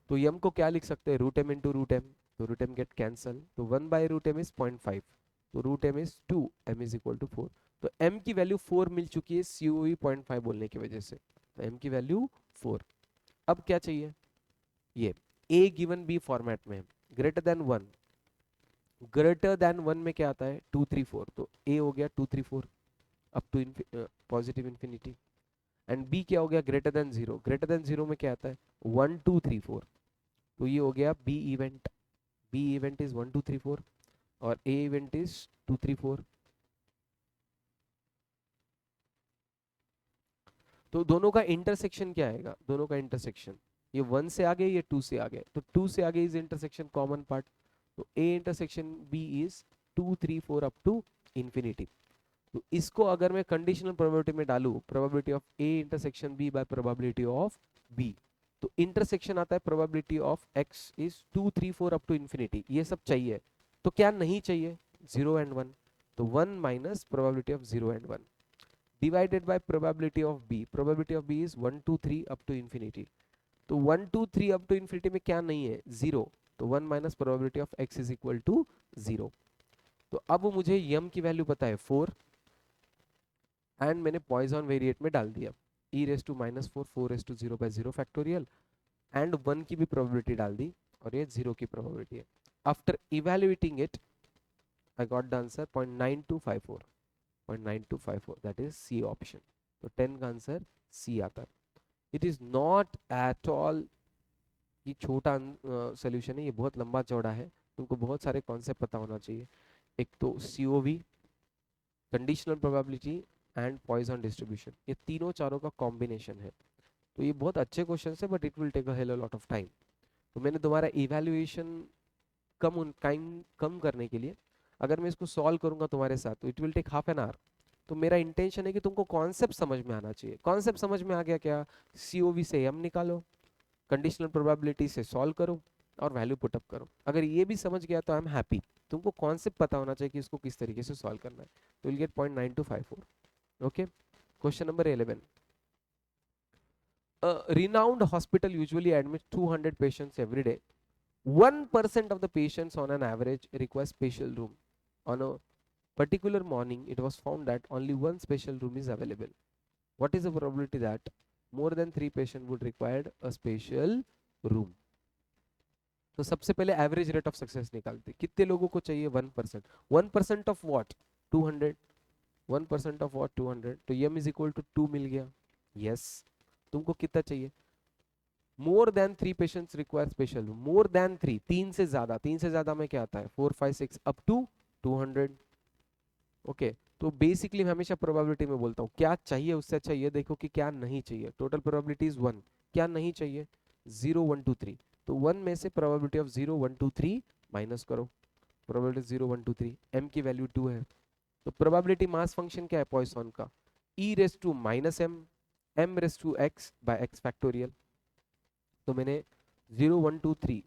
तो m को क्या लिख सकते हैं, root m into root m, तो रूट m गेट कैंसल, तो 1 बाय रूट m इज 0.5, तो root m is 2, m is equal to 4। तो m की वैल्यू 4 मिल चुकी है सीओवी 0.5 बोलने की वजह से, तो m की वैल्यू 4। अब क्या चाहिए, ये a गिवन b फॉर्मेट में, ग्रेटर देन 1, ग्रेटर देन 1 में क्या आता है 2 3 4, तो a हो गया 2 3 4 up to positive infinity, and b क्या हो गया ग्रेटर देन 0, ग्रेटर देन 0 में क्या आता है 1 2 3 4, तो ये हो गया b event, b event is 1 2 3 4 और a इवेंट इज 2 3 4। तो दोनों का इंटरसेक्शन क्या आएगा, दोनों का इंटरसेक्शन, ये 1 से आगे, ये 2 से आगे, तो 2 से आगे इज इंटरसेक्शन कॉमन पार्ट, तो a intersection b is 2 3 4 up to infinity. तो इसको अगर मैं कंडीशनल प्रोबेबिलिटी में डालूं, probability of a intersection b by probability of b, तो इंटरसेक्शन आता है probability of x is 2 3 4 up to infinity, ये सब चाहिए। तो क्या नहीं चाहिए, 0 एंड 1, तो 1 minus probability of 0 and 1 divided by probability of b, probability of b is 1 2 3 up to infinity, तो 1 2 3 अप टू इंफिनिटी में क्या नहीं है 0, तो 1 minus probability of x is equal to 0। तो अब मुझे m की वैल्यू पता है 4, एंड मैंने पॉइजन वेरिएट में डाल दिया, e raise to -4, 4 raise to 0 by 0 factorial, and 1 की भी प्रोबेबिलिटी डाल दी, और ये 0 की प्रोबेबिलिटी है। After evaluating it I got the answer 0.9254, 0.9254, that is C option. तो 10 का आंसर सी आता है। It is not at all ये छोटा सोल्यूशन है, ये बहुत लंबा चौड़ा है, तुमको बहुत सारे कॉन्सेप्ट पता होना चाहिए। एक तो CoV, conditional probability and Poisson distribution, ये तीनों चारों का कॉम्बिनेशन है। तो ये बहुत अच्छे क्वेश्चन है, but it will take a hell lot of time. तो मैंने तुम्हारा इवैल्यूएशन टाइम कम करने के लिए, अगर मैं इसको सॉल्व करूंगा तुम्हारे साथ, तो it will take half an hour. तो मेरा इंटेंशन है कि तुमको कॉन्सेप्ट समझ में आना चाहिए। कॉन्सेप्ट समझ में आ गया क्या, सीओवी से एम निकालो, कंडीशनल प्रोबेबिलिटी से सॉल्व करो और वैल्यू पुटअप करो। अगर ये भी समझ गया तो आई एम हैप्पी। तुमको कॉन्सेप्ट पता होना चाहिए कि इसको किस तरीके से सॉल्व करना है। तो will get 0.9254। Okay, question number 11, a renowned hospital usually admits 200 patients every day. 1% of the patients on an average require special room. On a particular morning, it was found that only one special room is available. What is the probability that more than 3 patients would require a special room? तो सबसे पहले average rate of success निकालते, कितने लोगों को चाहिए 1%, 1% of what 200, 1% of what 200, तो m is equal to 2 मिल गया। यस, तुमको कितना चाहिए, more than 3 patients require special room, more than 3, 3 से ज्यादा, 3 से ज्यादा में क्या आता है 4 5 6 अप टू 200। ओके, तो बेसिकली मैं हमेशा प्रोबेबिलिटी में बोलता हूँ क्या चाहिए, उससे अच्छा ये देखो कि क्या नहीं चाहिए। टोटल प्रोबेबिलिटी इज 1, क्या नहीं चाहिए 0 1 2 3, तो 1 में से प्रोबेबिलिटी ऑफ 0 1 2 3 माइनस करो, प्रोबेबिलिटी 0 1 2 3, m की वैल्यू 2 है, तो प्रोबेबिलिटी मास फंक्शन क्या है पॉइसन का, e raise to minus m, m raise to x by x factorial. तो मैंने 0 1 2 3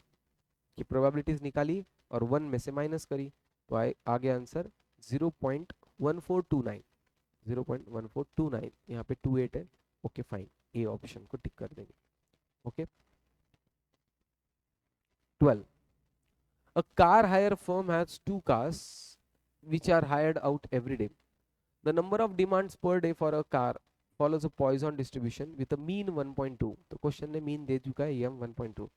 की प्रोबेबिलिटीज निकाली और 1 में से माइनस करी, तो आ गया आंसर 0.1429। 0.1429, यहाँ पे 28 है। ओके फाइन, ए ऑप्शन को टिक कर देंगे। Okay 12, a car hire firm has two cars which are hired out every day. The number of demands per day for a car follows a Poisson distribution with a mean 1.2. तो question ने mean they चुका है m 1.2.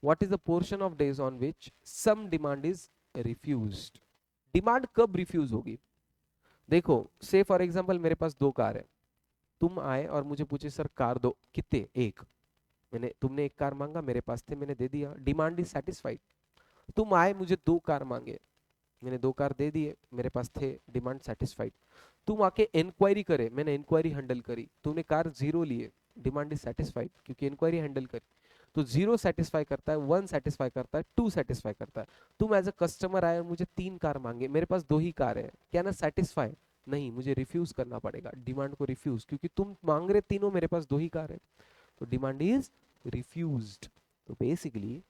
What is the portion of days on which some demand is refused? Demand कब refuse होगी? देखो, से for example मेरे पास दो कार है, तुम आए और मुझे पूछे सर कार दो, कितने? एक। तुमने एक कार मांगा, मेरे पास थे, मैंने दे दिया, डिमांड इज सेटिस्फाइड। तुम आए, मुझे दो कार मांगे, मैंने दो कार दे दिए, मेरे पास थे, डिमांड सेटिस्फाइड। तुम आके इंक्वायरी करे, मैंने इंक्वायरी हैंडल करी, तुमने कार जीरो लिए, डिमांड इज सेटिस्फाइड क्योंकि इंक्वायरी हैंडल करी। तो जीरो सेटिस्फाई करता है, वन सेटिस्फाई करता है, टू सेटिस्फाई करता है। तुम एज अ कस्टमर आए और मुझे तीन कार मांगे, मेरे पास दो ही कार है, क्या ना सेटिस्फाई? नहीं, मुझे रिफ्यूज करना पड़ेगा, डिमांड को रिफ्यूज, क्योंकि तुम मांग रहे तीनों, मेरे पास दो ही कार है, तो डिमांड इज रिफ्यूज्ड। तो बेसिकली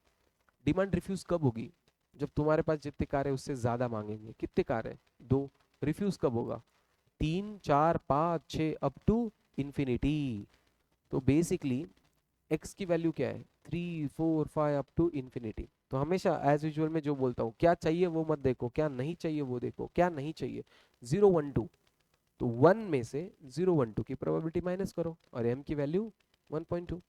डिमांड रिफ्यूज कब होगी? जब तुम्हारे पास जितने कार है उससे ज्यादा मांगेंगे। कितने कार है? दो। रिफ्यूज कब होगा? तीन, चार, पांच, छह, अप टू इंफिनिटी। तो बेसिकली एक्स की वैल्यू क्या है? 3 4 5 अप टू इंफिनिटी। तो हमेशा एज यूजुअल में जो बोलता हूँ, क्या चाहिए वो मत देखो, क्या नहीं चाहिए वो देखो। क्या नहीं चाहिए? 0 1 2, तो 1 में से 0 1 2 की प्रोबेबिलिटी माइनस करो और m की वैल्यू 1.2।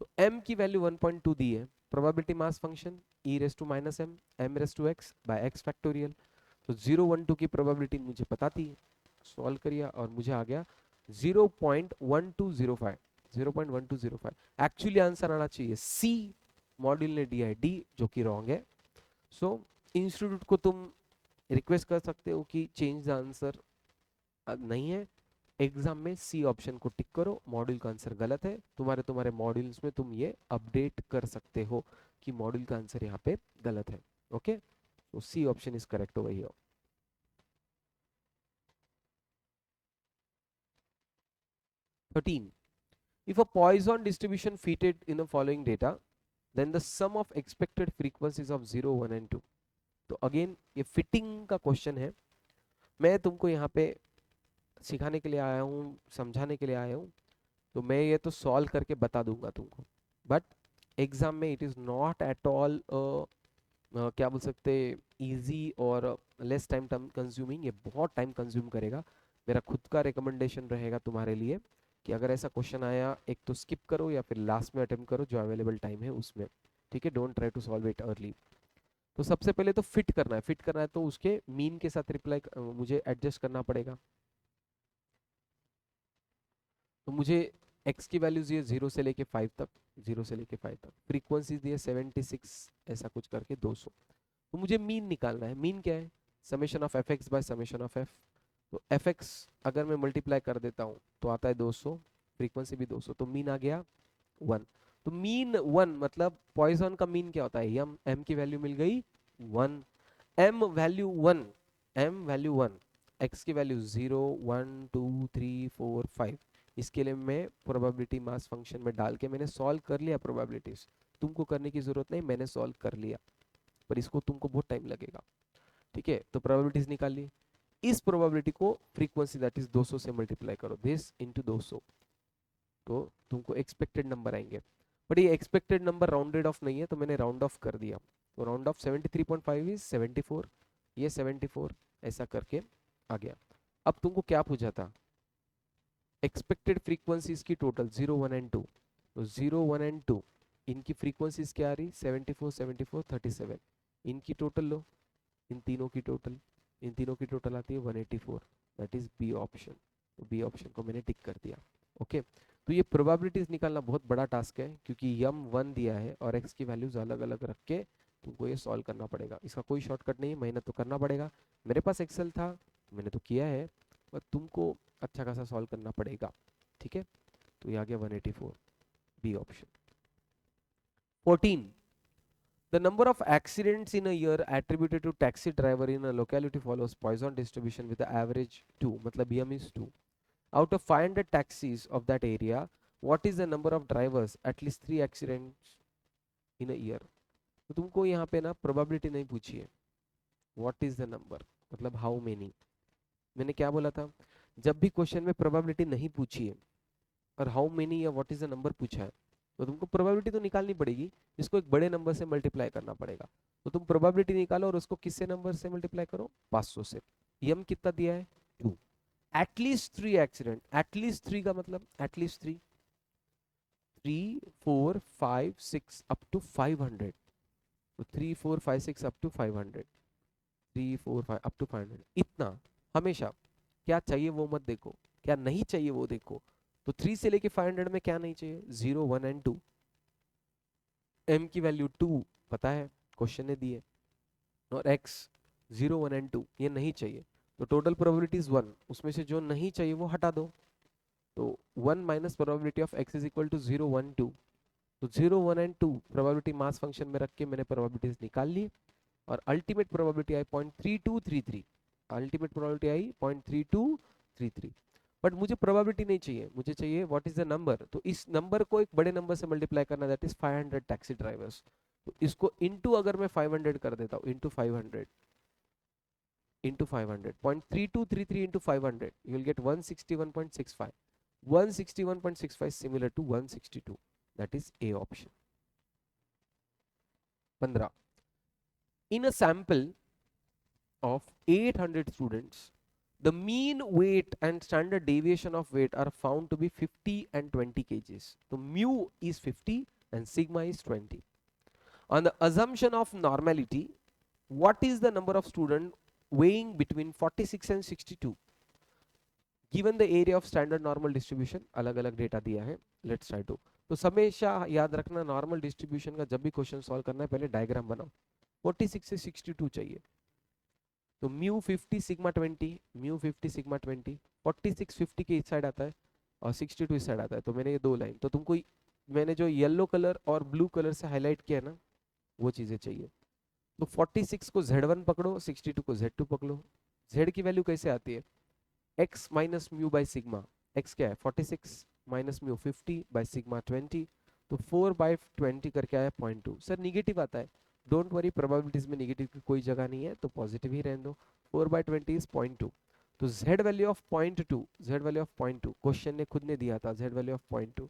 तो m की वैल्यू 1.2 दी है, probability mass function e raise to minus M M raise to X by X factorial. तो 0 1 2 की प्रोबेबिलिटी मुझे पता थी, सॉल्व करिए और मुझे आ गया 0.1205। 0.1205 एक्चुअली आंसर आना चाहिए सी, मॉड्यूल ने दिया है डी, जो कि रॉन्ग है। सो इंस्टीट्यूट को तुम रिक्वेस्ट कर सकते हो कि चेंज द आंसर, नहीं है एग्जाम में सी ऑप्शन को टिक करो, मॉड्यूल का आंसर गलत है। तुम्हारे मॉड्यूल्स में तुम ये अपडेट कर सकते हो कि मॉड्यूल का आंसर यहाँ पे गलत है। ओके, तो C option is correct over here. 13, if a Poisson distribution fitted in the following data, then the sum of expected frequencies of 0 1 and 2। तो अगेन ये फिटिंग का क्वेश्चन है, मैं तुमको यहाँ पे सिखाने के लिए आया हूँ, समझाने के लिए आया हूँ, तो मैं ये तो सॉल्व करके बता दूंगा तुमको, बट एग्जाम में it is not at all क्या बोल सकते, इजी और लेस टाइम कंज्यूमिंग। ये बहुत टाइम कंज्यूम करेगा। मेरा खुद का रिकमेंडेशन रहेगा तुम्हारे लिए कि अगर ऐसा क्वेश्चन आया, एक तो स्किप करो या फिर लास्ट में अटेम्प्ट करो जो अवेलेबल टाइम है उसमें। ठीक है, don't try to solve it early. तो सबसे पहले तो फिट करना है, फिट करना है तो उसके मीन के साथ रिप्लाई मुझे एडजस्ट करना पड़ेगा। तो मुझे x की वैल्यूज दिए 0 से लेके 5 तक, 0 से लेके 5 तक, फ्रीक्वेंसी दिए 76 ऐसा कुछ करके 200। तो मुझे मीन निकालना है। मीन क्या है? Summation of F x by summation of F. तो एफ एक्स अगर मैं मल्टीप्लाई कर देता हूँ तो आता है 200, फ्रीक्वेंसी भी 200, तो मीन आ गया 1। तो मीन 1 मतलब पॉइजन का मीन क्या होता है? एम, एम की वैल्यू मिल गई 1, M value 1, M value 1, X की वैल्यू 0 1 2 3 4 5। इसके लिए मैं प्रोबेबिलिटी मास फंक्शन में डाल के मैंने सॉल्व कर लिया प्रोबेबिलिटीज। तुमको करने की जरूरत नहीं, मैंने सॉल्व कर लिया, पर इसको तुमको बहुत टाइम लगेगा। ठीक है, तो प्रोबेबिलिटीज निकाल ली। इस प्रोबेबिलिटी को फ्रीक्वेंसी दैट इज 200 से मल्टीप्लाई करो, दिस इनटू 200, तो तुमको एक्सपेक्टेड नंबर आएंगे। बट ये एक्सपेक्टेड नंबर राउंडेड ऑफ नहीं है, तो मैंने राउंड ऑफ कर दिया। तो राउंड ऑफ 73.5 इज 74, ये 74 ऐसा करके आ गया। अब तुमको क्या पूछा था? एक्सपेक्टेड फ्रीक्वेंसीज की टोटल 0 1 एंड 2। तो 0 1 एंड 2 इनकी फ्रीक्वेंसीज क्या आ रही? 74 74 37। इनकी टोटल लो, इन तीनों की टोटल, इन तीनों की टोटल आती है 184, दैट इज बी ऑप्शन। तो बी ऑप्शन को मैंने टिक कर दिया। ओके, तो ये प्रोबेबिलिटीज निकालना बहुत बड़ा टास्क है क्योंकि यम 1 दिया है और एक्स की वैल्यूज अलग अलग रख के तुमको ये सॉल्व करना पड़ेगा। इसका कोई शॉर्टकट नहीं है, मेहनत तो करना पड़ेगा। मेरे पास एक्सेल था, मैंने तो किया है, पर तुमको अच्छा खासा सॉल्व करना पड़ेगा। ठीक है, तो ये आ गया 184, B option. 14, the number of accidents in a year attributed to taxi driver in a locality follows Poisson distribution with the average 2, मतलब m is 2। Out of 500 taxis of that area, what is the number of drivers at least 3 accidents in a year. तो तुमको यहाँ पे ना probability नहीं पूछी है, what is the number मतलब हाउ मेनी। मैंने क्या बोला था, जब भी क्वेश्चन में प्रोबेबिलिटी नहीं पूछी है और हाउ मेनी या व्हाट इज द नंबर पूछा है, तो तुमको प्रोबेबिलिटी तो निकालनी पड़ेगी, इसको एक बड़े नंबर से मल्टीप्लाई करना पड़ेगा। तो तुम प्रोबेबिलिटी निकालो और उसको किससे नंबर से मल्टीप्लाई करो, 500 से। यम कितना दिया है, 2। एटलीस्ट 3 एक्सीडेंट, एटलीस्ट 3 का मतलब एटलीस्ट 3, 3 4 5 6 अप टू 500। तो 3 4 5 6 अप टू 500, 3 4 5 अप टू 500, इतना। हमेशा क्या चाहिए वो मत देखो, क्या नहीं चाहिए वो देखो। तो 3 से लेके 500 में क्या नहीं चाहिए, 0 1 एंड 2। m की वैल्यू 2 पता है, क्वेश्चन ने दी है, और x 0 1 एंड 2 ये नहीं चाहिए। तो टोटल प्रोबेबिलिटीज 1, उसमें से जो नहीं चाहिए वो हटा दो। तो 1 minus probability of x is equal to 0 1 2। तो 0 1 एंड 2 प्रोबेबिलिटी मास फंक्शन में रख के मैंने प्रोबेबिलिटीज निकाल ली, और ultimate probability I 0.3233। Ultimate probability I 0.3233। But मुझे प्रोबेबिलिटी नहीं चाहिए, मुझे चाहिए व्हाट इज द नंबर। तो इस नंबर को एक बड़े नंबर से मल्टीप्लाई करना, दैट इज 500 टैक्सी ड्राइवर्स। तो इसको इनटू अगर मैं 500 कर देता हूँ, into 500, into 500, 0.3233 into 500, you will get 161.65। 161.65 similar to 162, that is A option। 15, in a sample of 800 students, the mean weight and standard deviation of weight are found to be 50 and 20 kgs। So mu is 50 and sigma is 20। On the assumption of normality, what is the number of students weighing between 46 and 62 given the area of standard normal distribution। अलग अलग data दिया है, let's try to. तो हमेशा याद रखना, normal distribution का जब भी क्वेश्चन सॉल्व करना है पहले डायग्राम बनाओ। 46 से 62 चाहिए, तो म्यू 50 सिग्मा 20, म्यू 50 सिग्मा 20, 46 50 के इस साइड आता है और 62 इस साइड आता है। तो मैंने ये दो लाइन, तो तुमको मैंने जो येलो कलर और ब्लू कलर से हाईलाइट किया ना, वो चीजें चाहिए। तो 46 को Z1 पकड़ो, 62 को Z2 पकड़ो। Z की वैल्यू कैसे आती है, x minus mu by sigma. x क्या है, 46 माइनस म्यू 50 बाई सिग्मा 20। तो 4/20 करके आया 0.2। सर निगेटिव आता है, डोंट वरी, प्रोबेबिलिटीज में निगेटिव की कोई जगह नहीं है, तो पॉजिटिव ही रहने दो। 4/20 इज 0.2। तो z value of 0.2, z value of 0.2 question ने खुद ने दिया था, z वैल्यू ऑफ 0.2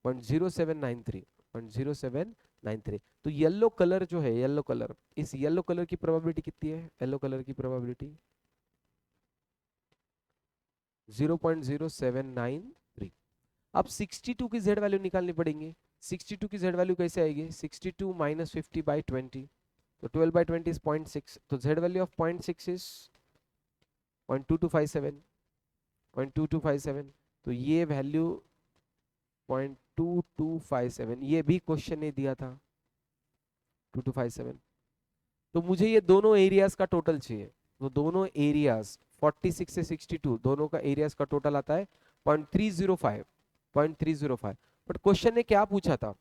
0.0793, 0.0793। तो येलो कलर जो है, येलो कलर, इस येलो कलर की प्रोबेबिलिटी कितनी है, येलो कलर की प्रोबेबिलिटी 0.0793। अब 62 की z वैल्यू निकालनी पड़ेंगे। 62 की z वैल्यू कैसे आएगी, 62 माइनस 50/20, तो 12/20 इज 0.6। तो z वैल्यू ऑफ 0.6 इज 0.2257, 0.2257। तो ये वैल्यू 0.2257, ये भी क्वेश्चन ने दिया था 2257। तो मुझे ये दोनों एरियाज का टोटल चाहिए। तो दोनों एरियाज 46 से 62 दोनों का एरियाज का टोटल आता है 0.305, 0.305। बट क्वेश्चन ने क्या पूछा था,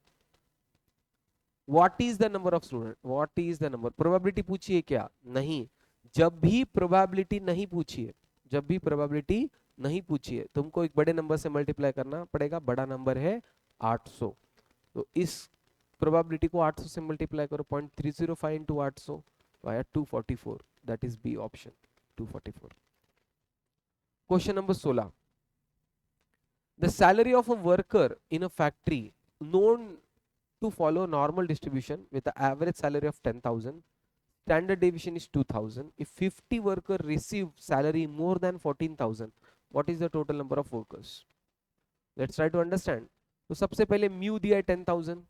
what is the number of student, what is the number. Probability पूछी है क्या, नहीं। जब भी प्रोबेबिलिटी नहीं पूछी है, जब भी प्रोबेबिलिटी नहीं पूछी है, तुमको एक बड़े नंबर से मल्टीप्लाई करना पड़ेगा, बड़ा नंबर है 800। तो इस प्रोबेबिलिटी को 800 से मल्टीप्लाई करो, 0.305 इंटू 800 तो आया 244, that is B option, 244। Question number 16, the salary of a worker in a factory known to follow normal distribution with the average salary of 10,000, standard deviation is 2,000, if 50 worker receive salary more than 14,000, what is the total number of workers। let's try to understand। तो सबसे पहले mu दिया है 10,000,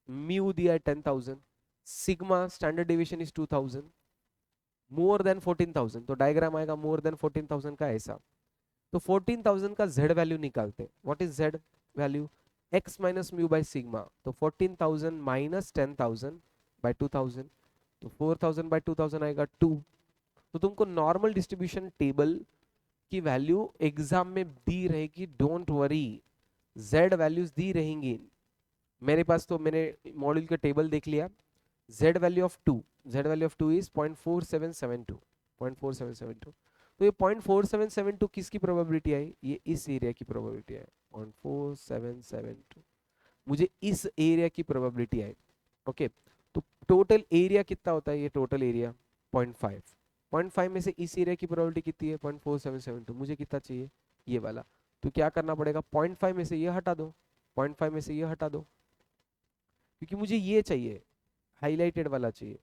mu दिया है 10,000, sigma standard deviation is 2,000, more than 14,000, तो diagram आएगा more than 14,000 का ऐसा। तो 14,000 का z वैल्यू निकालते हैं, what is z value, x minus mu by sigma. तो 14,000 माइनस 10,000 बाई 2,000, तो 4,000 बाई 2,000 आएगा 2। तो तुमको नॉर्मल डिस्ट्रीब्यूशन टेबल की वैल्यू एग्जाम में दी रहेगी, डोंट वरी, z वैल्यूज दी रहेंगी मेरे पास। तो मैंने मॉड्यूल का टेबल देख लिया, z value of 2, z value of 2 is 0.4772, 0.4772। तो ये 0.4772 किसकी प्रोबेबिलिटी आई, ये इस एरिया की प्रोबेबिलिटी है 0.4772, मुझे इस एरिया की प्रोबेबिलिटी आई। ओके, तो टोटल एरिया कितना होता है, ये टोटल एरिया 0.5, 0.5 में से इस एरिया की प्रोबेबिलिटी कितनी है 0.4772, मुझे कितना चाहिए ये वाला। तो क्या करना पड़ेगा, 0.5 में से ये हटा दो, 0.5 में से ये हटा दो, क्योंकि मुझे ये चाहिए, हाईलाइटेड वाला चाहिए,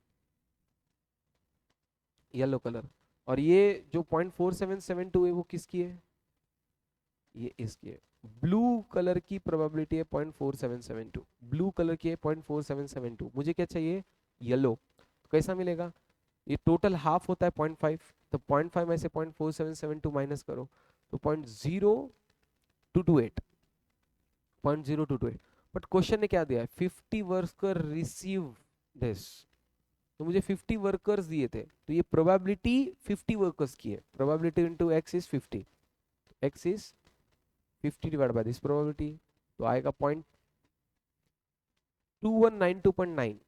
येलो कलर। और ये जो 0.4772 है वो किसकी है, ये इसकी है। ब्लू कलर की प्रोबेबिलिटी है 0.4772, ब्लू कलर की है 0.4772, मुझे क्या चाहिए येलो। तो कैसा मिलेगा, ये टोटल हाफ होता है 0.5, तो 0.5 में से 0.4772 माइनस करो तो 0.0228, 0.0228। बट क्वेश्चन ने क्या दिया है, 50 वर्कर रिसीव दिस, तो मुझे 50 वर्कर्स दिए थे, तो ये प्रोबेबिलिटी 50 वर्कर्स की है, probability into x is 50, x is 50 divide by this probability, तो आएगा 0.2192.9,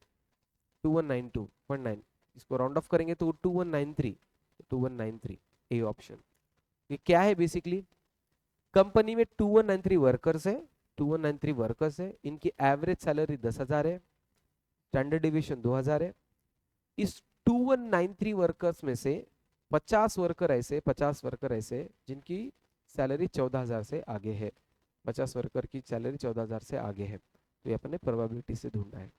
2192.9, इसको राउंड ऑफ करेंगे तो 2193, 2193 ए ऑप्शन। ये क्या है बेसिकली, कंपनी में 2193 वर्कर्स है, 2193 वर्कर्स है, इनकी एवरेज सैलरी 10,000 है, स्टैंडर्ड डिविएशन 2000 है। इस 2193 वर्कर्स में से 50 वर्कर ऐसे, 50 वर्कर ऐसे जिनकी सैलरी 14,000 से आगे है, 50 वर्कर की सैलरी 14,000 से आगे है, तो ये अपने प्रोबेबिलिटी से ढूंढना है।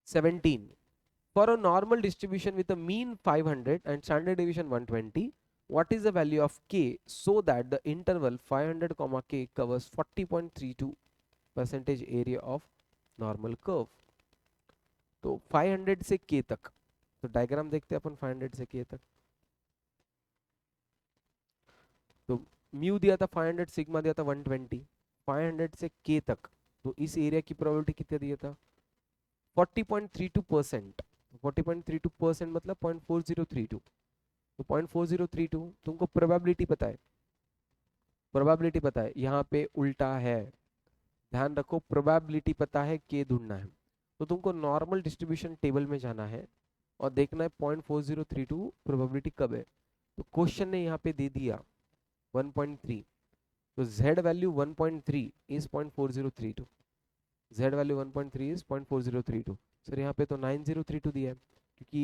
17, for a normal distribution with a mean 500 and standard deviation 120, what is the value of k so that the interval 500 comma k covers 40.32 percentage area of normal curve। तो 500 से k तक, तो डायग्राम देखते हैं अपन 500 से k तक। तो mu दिया था 500, सिग्मा दिया था 120, 500 से k तक, तो इस एरिया की प्रोबेबिलिटी कितना दिया था 40.32%, 40.32% मतलब 0.4032, तो 0.4032 तुमको प्रोबेबिलिटी पता है, प्रोबेबिलिटी पता है, यहाँ पे उल्टा है, ध्यान रखो, प्रोबेबिलिटी पता है के ढूंढना है, तो तुमको नॉर्मल डिस्ट्रीब्यूशन टेबल में जाना है और देखना है 0.4032 प्रोबेबिलिटी कब है। तो क्वेश्चन ने यहाँ पे दे दिया 1.3, तो z value 1.3 is 0.4032, z value 1.3 is 0.4032। Sir यहाँ पे तो 9032 दिया है, क्योंकि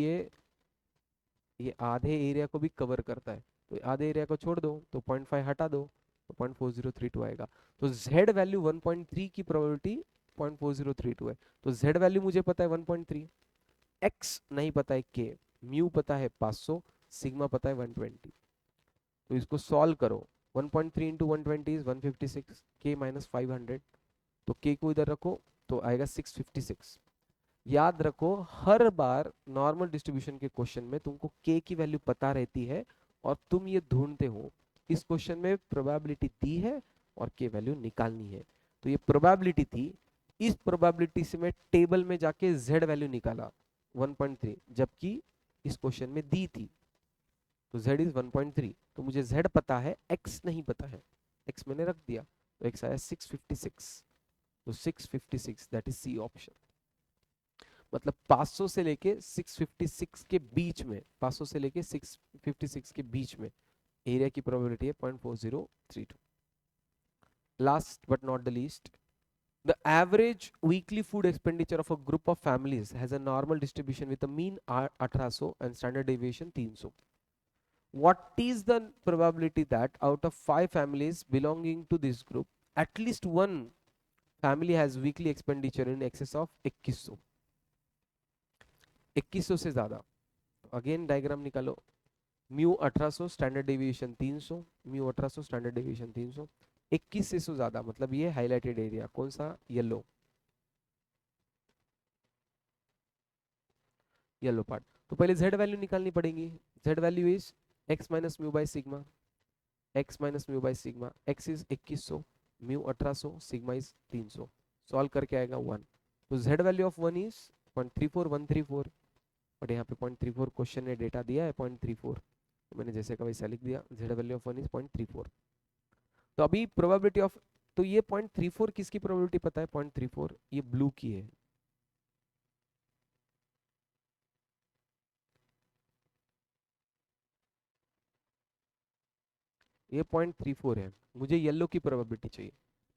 ये आधे एरिया को भी कवर करता है, तो आधे एरिया को छोड़ दो तो 0.5 हटा दो तो 0.4032 आएगा। तो z वैल्यू 1.3 की प्रोबेबिलिटी 0.4032 है, तो z वैल्यू मुझे पता है 1.3, x नहीं पता है k, म्यू पता है 500, सिग्मा पता है 120, तो इसको सॉल्व करो, 1.3 इंटू 120 इज 156, k माइनस 500, तो k को इधर रखो तो आएगा 656। याद रखो हर बार नॉर्मल डिस्ट्रीब्यूशन के क्वेश्चन में तुमको k की वैल्यू पता रहती है और तुम ये ढूंढते हो, इस क्वेश्चन में प्रोबेबिलिटी दी है और k वैल्यू निकालनी है, तो ये प्रोबेबिलिटी थी, इस प्रोबेबिलिटी से मैं टेबल में जाके z वैल्यू निकाला 1.3, जबकि इस क्वेश्चन में दी थी, तो z इज 1.3, तो मुझे z पता है, x नहीं पता है, x मैंने रख दिया, तो x आया 656, तो 656 दैट इज सी ऑप्शन। मतलब 500 से लेके 656 के बीच में, 500 से लेके 656 के बीच में एरिया की प्रोबेबिलिटी है 0.4032। Last but not the least, the average weekly food expenditure of a group of families has a normal distribution with a mean 1800 and standard deviation 300. What is the probability that out of 5 families belonging to this group, at least one family has weekly expenditure in excess of 2100, 2100 से ज्यादा। Again diagram निकालो, mu 1800 standard deviation 300, mu 1800 standard deviation 300, 21 से ज्यादा मतलब ये highlighted area कौन सा, yellow, yellow part. तो पहले z वैल्यू निकालनी पड़ेगी, z value is x minus mu by sigma, x minus mu by sigma, x is 2100, mu 1800, sigma is 300, solve करके आएगा 1, तो z वैल्यू ऑफ 1 इज 0.34134, और यहाँ पे 0.34 क्वेश्चन ने डेटा दिया है 0.34, तो मैंने जैसे का वैसा लिख दिया, z वैल्यू ऑफ 1 इज 0.34। तो अभी प्रोबेबिलिटी ऑफ, तो ये 0.34 किसकी प्रोबेबिलिटी पता है, 0.34 ये ब्लू की है, ये 0.34 है, मुझे येलो की प्रोबेबिलिटी चाहिए,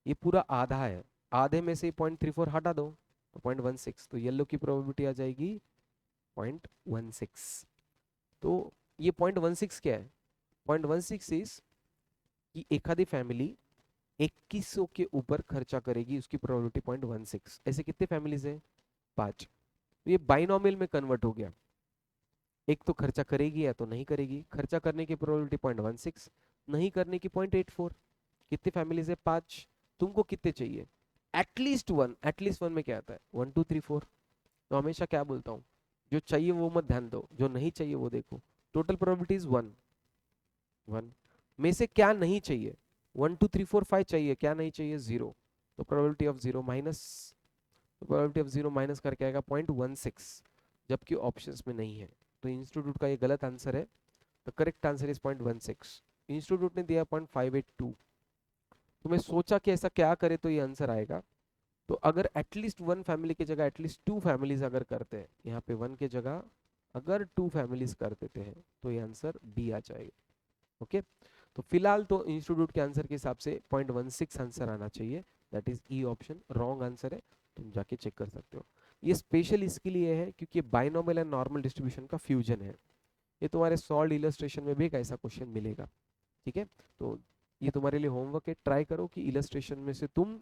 ये पूरा आधा है, आधे में से 0.34 हटा दो तो 0.16, तो येलो की प्रोबेबिलिटी आ जाएगी 0.16। तो ये 0.16 क्या है? 0.16 इज कि एखादी फैमिली 2100 के ऊपर खर्चा करेगी, उसकी प्रोबेबिलिटी 0.16। ऐसे कितने फैमिलीज है? 5। तो ये बाइनोमियल में कन्वर्ट हो गया, एक तो खर्चा करेगी या तो नहीं करेगी, खर्चा करने की प्रोबेबिलिटी 0.16, नहीं करने की 0.84। कितनी फैमिलीज है? 5। तुमको कितने चाहिए? At least one. एटलीस्ट वन में क्या आता है? 1 2 3 4। तो हमेशा क्या बोलता हूँ, जो चाहिए वो मत ध्यान दो, जो नहीं चाहिए वो देखो। Total probability is 1। 1 में से क्या नहीं चाहिए? 1 2 3 4 5 चाहिए, क्या नहीं चाहिए? 0। तो प्रोबेबिलिटी ऑफ 0 माइनस, तो प्रोबेबिलिटी ऑफ 0 माइनस करके आएगा 0.16, जबकि ऑप्शंस में नहीं है। तो इंस्टीट्यूट का ये गलत आंसर है। The correct answer is 0.16। Institute ने दिया 0.582। तो मैं सोचा कि ऐसा क्या करे तो ये आंसर आएगा। तो अगर एटलीस्ट वन फैमिली की जगह एटलीस्ट टू फैमिलीज अगर करते हैं, यहाँ पे वन की जगह अगर टू फैमिलीज कर देते हैं तो ये आंसर बी आ जाएगा। ओके, तो फिलहाल तो इंस्टीट्यूट के आंसर के हिसाब से 0.16 आंसर आना चाहिए, that is E option wrong answer है, तुम जाके चेक कर सकते हो। ये स्पेशल इसके लिए है क्योंकि बाइनोमियल एंड नॉर्मल डिस्ट्रीब्यूशन का फ्यूजन है। ये तुम्हारे सॉल्ड इलस्ट्रेशन में भी एक ऐसा क्वेश्चन मिलेगा। ठीक है, तो ये तुम्हारे लिए होमवर्क है, ट्राई करो कि इलस्ट्रेशन में से तुम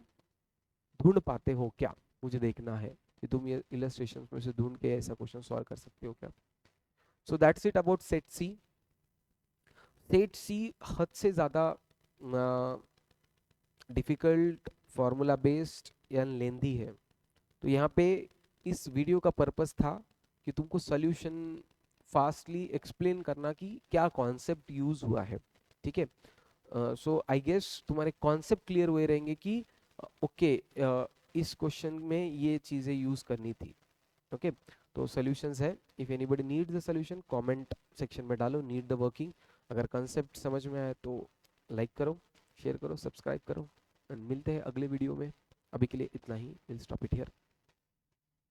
ढूंढ पाते हो क्या, मुझे देखना है कि तुम ये इलस्ट्रेशन में से ढूंढ के ऐसा क्वेश्चन सॉल्व कर सकते हो क्या। So that's it about set C. Set C हद से ज़्यादा डिफ़िकल्ट, फार्मूला बेस्ड या लेंदी है। तो यहाँ पे इस वीडियो का पर्पस था कि तुमको सोल्यूशन फास्टली एक्सप्लेन करना कि क्या कॉन्सेप्ट यूज़ हुआ है। ठीक है, सो आई गेस तुम्हारे कॉन्सेप्ट क्लियर हुए रहेंगे कि ओके इस क्वेश्चन में ये चीज़ें यूज़ करनी थी। ओके, तो सॉल्यूशंस है, if anybody needs the solution comment section में डालो, नीड द वर्किंग। अगर कंसेप्ट समझ में आए तो लाइक करो, शेयर करो, सब्सक्राइब करो, एंड मिलते हैं अगले वीडियो में। अभी के लिए इतना ही, विल स्टॉप इट हियर।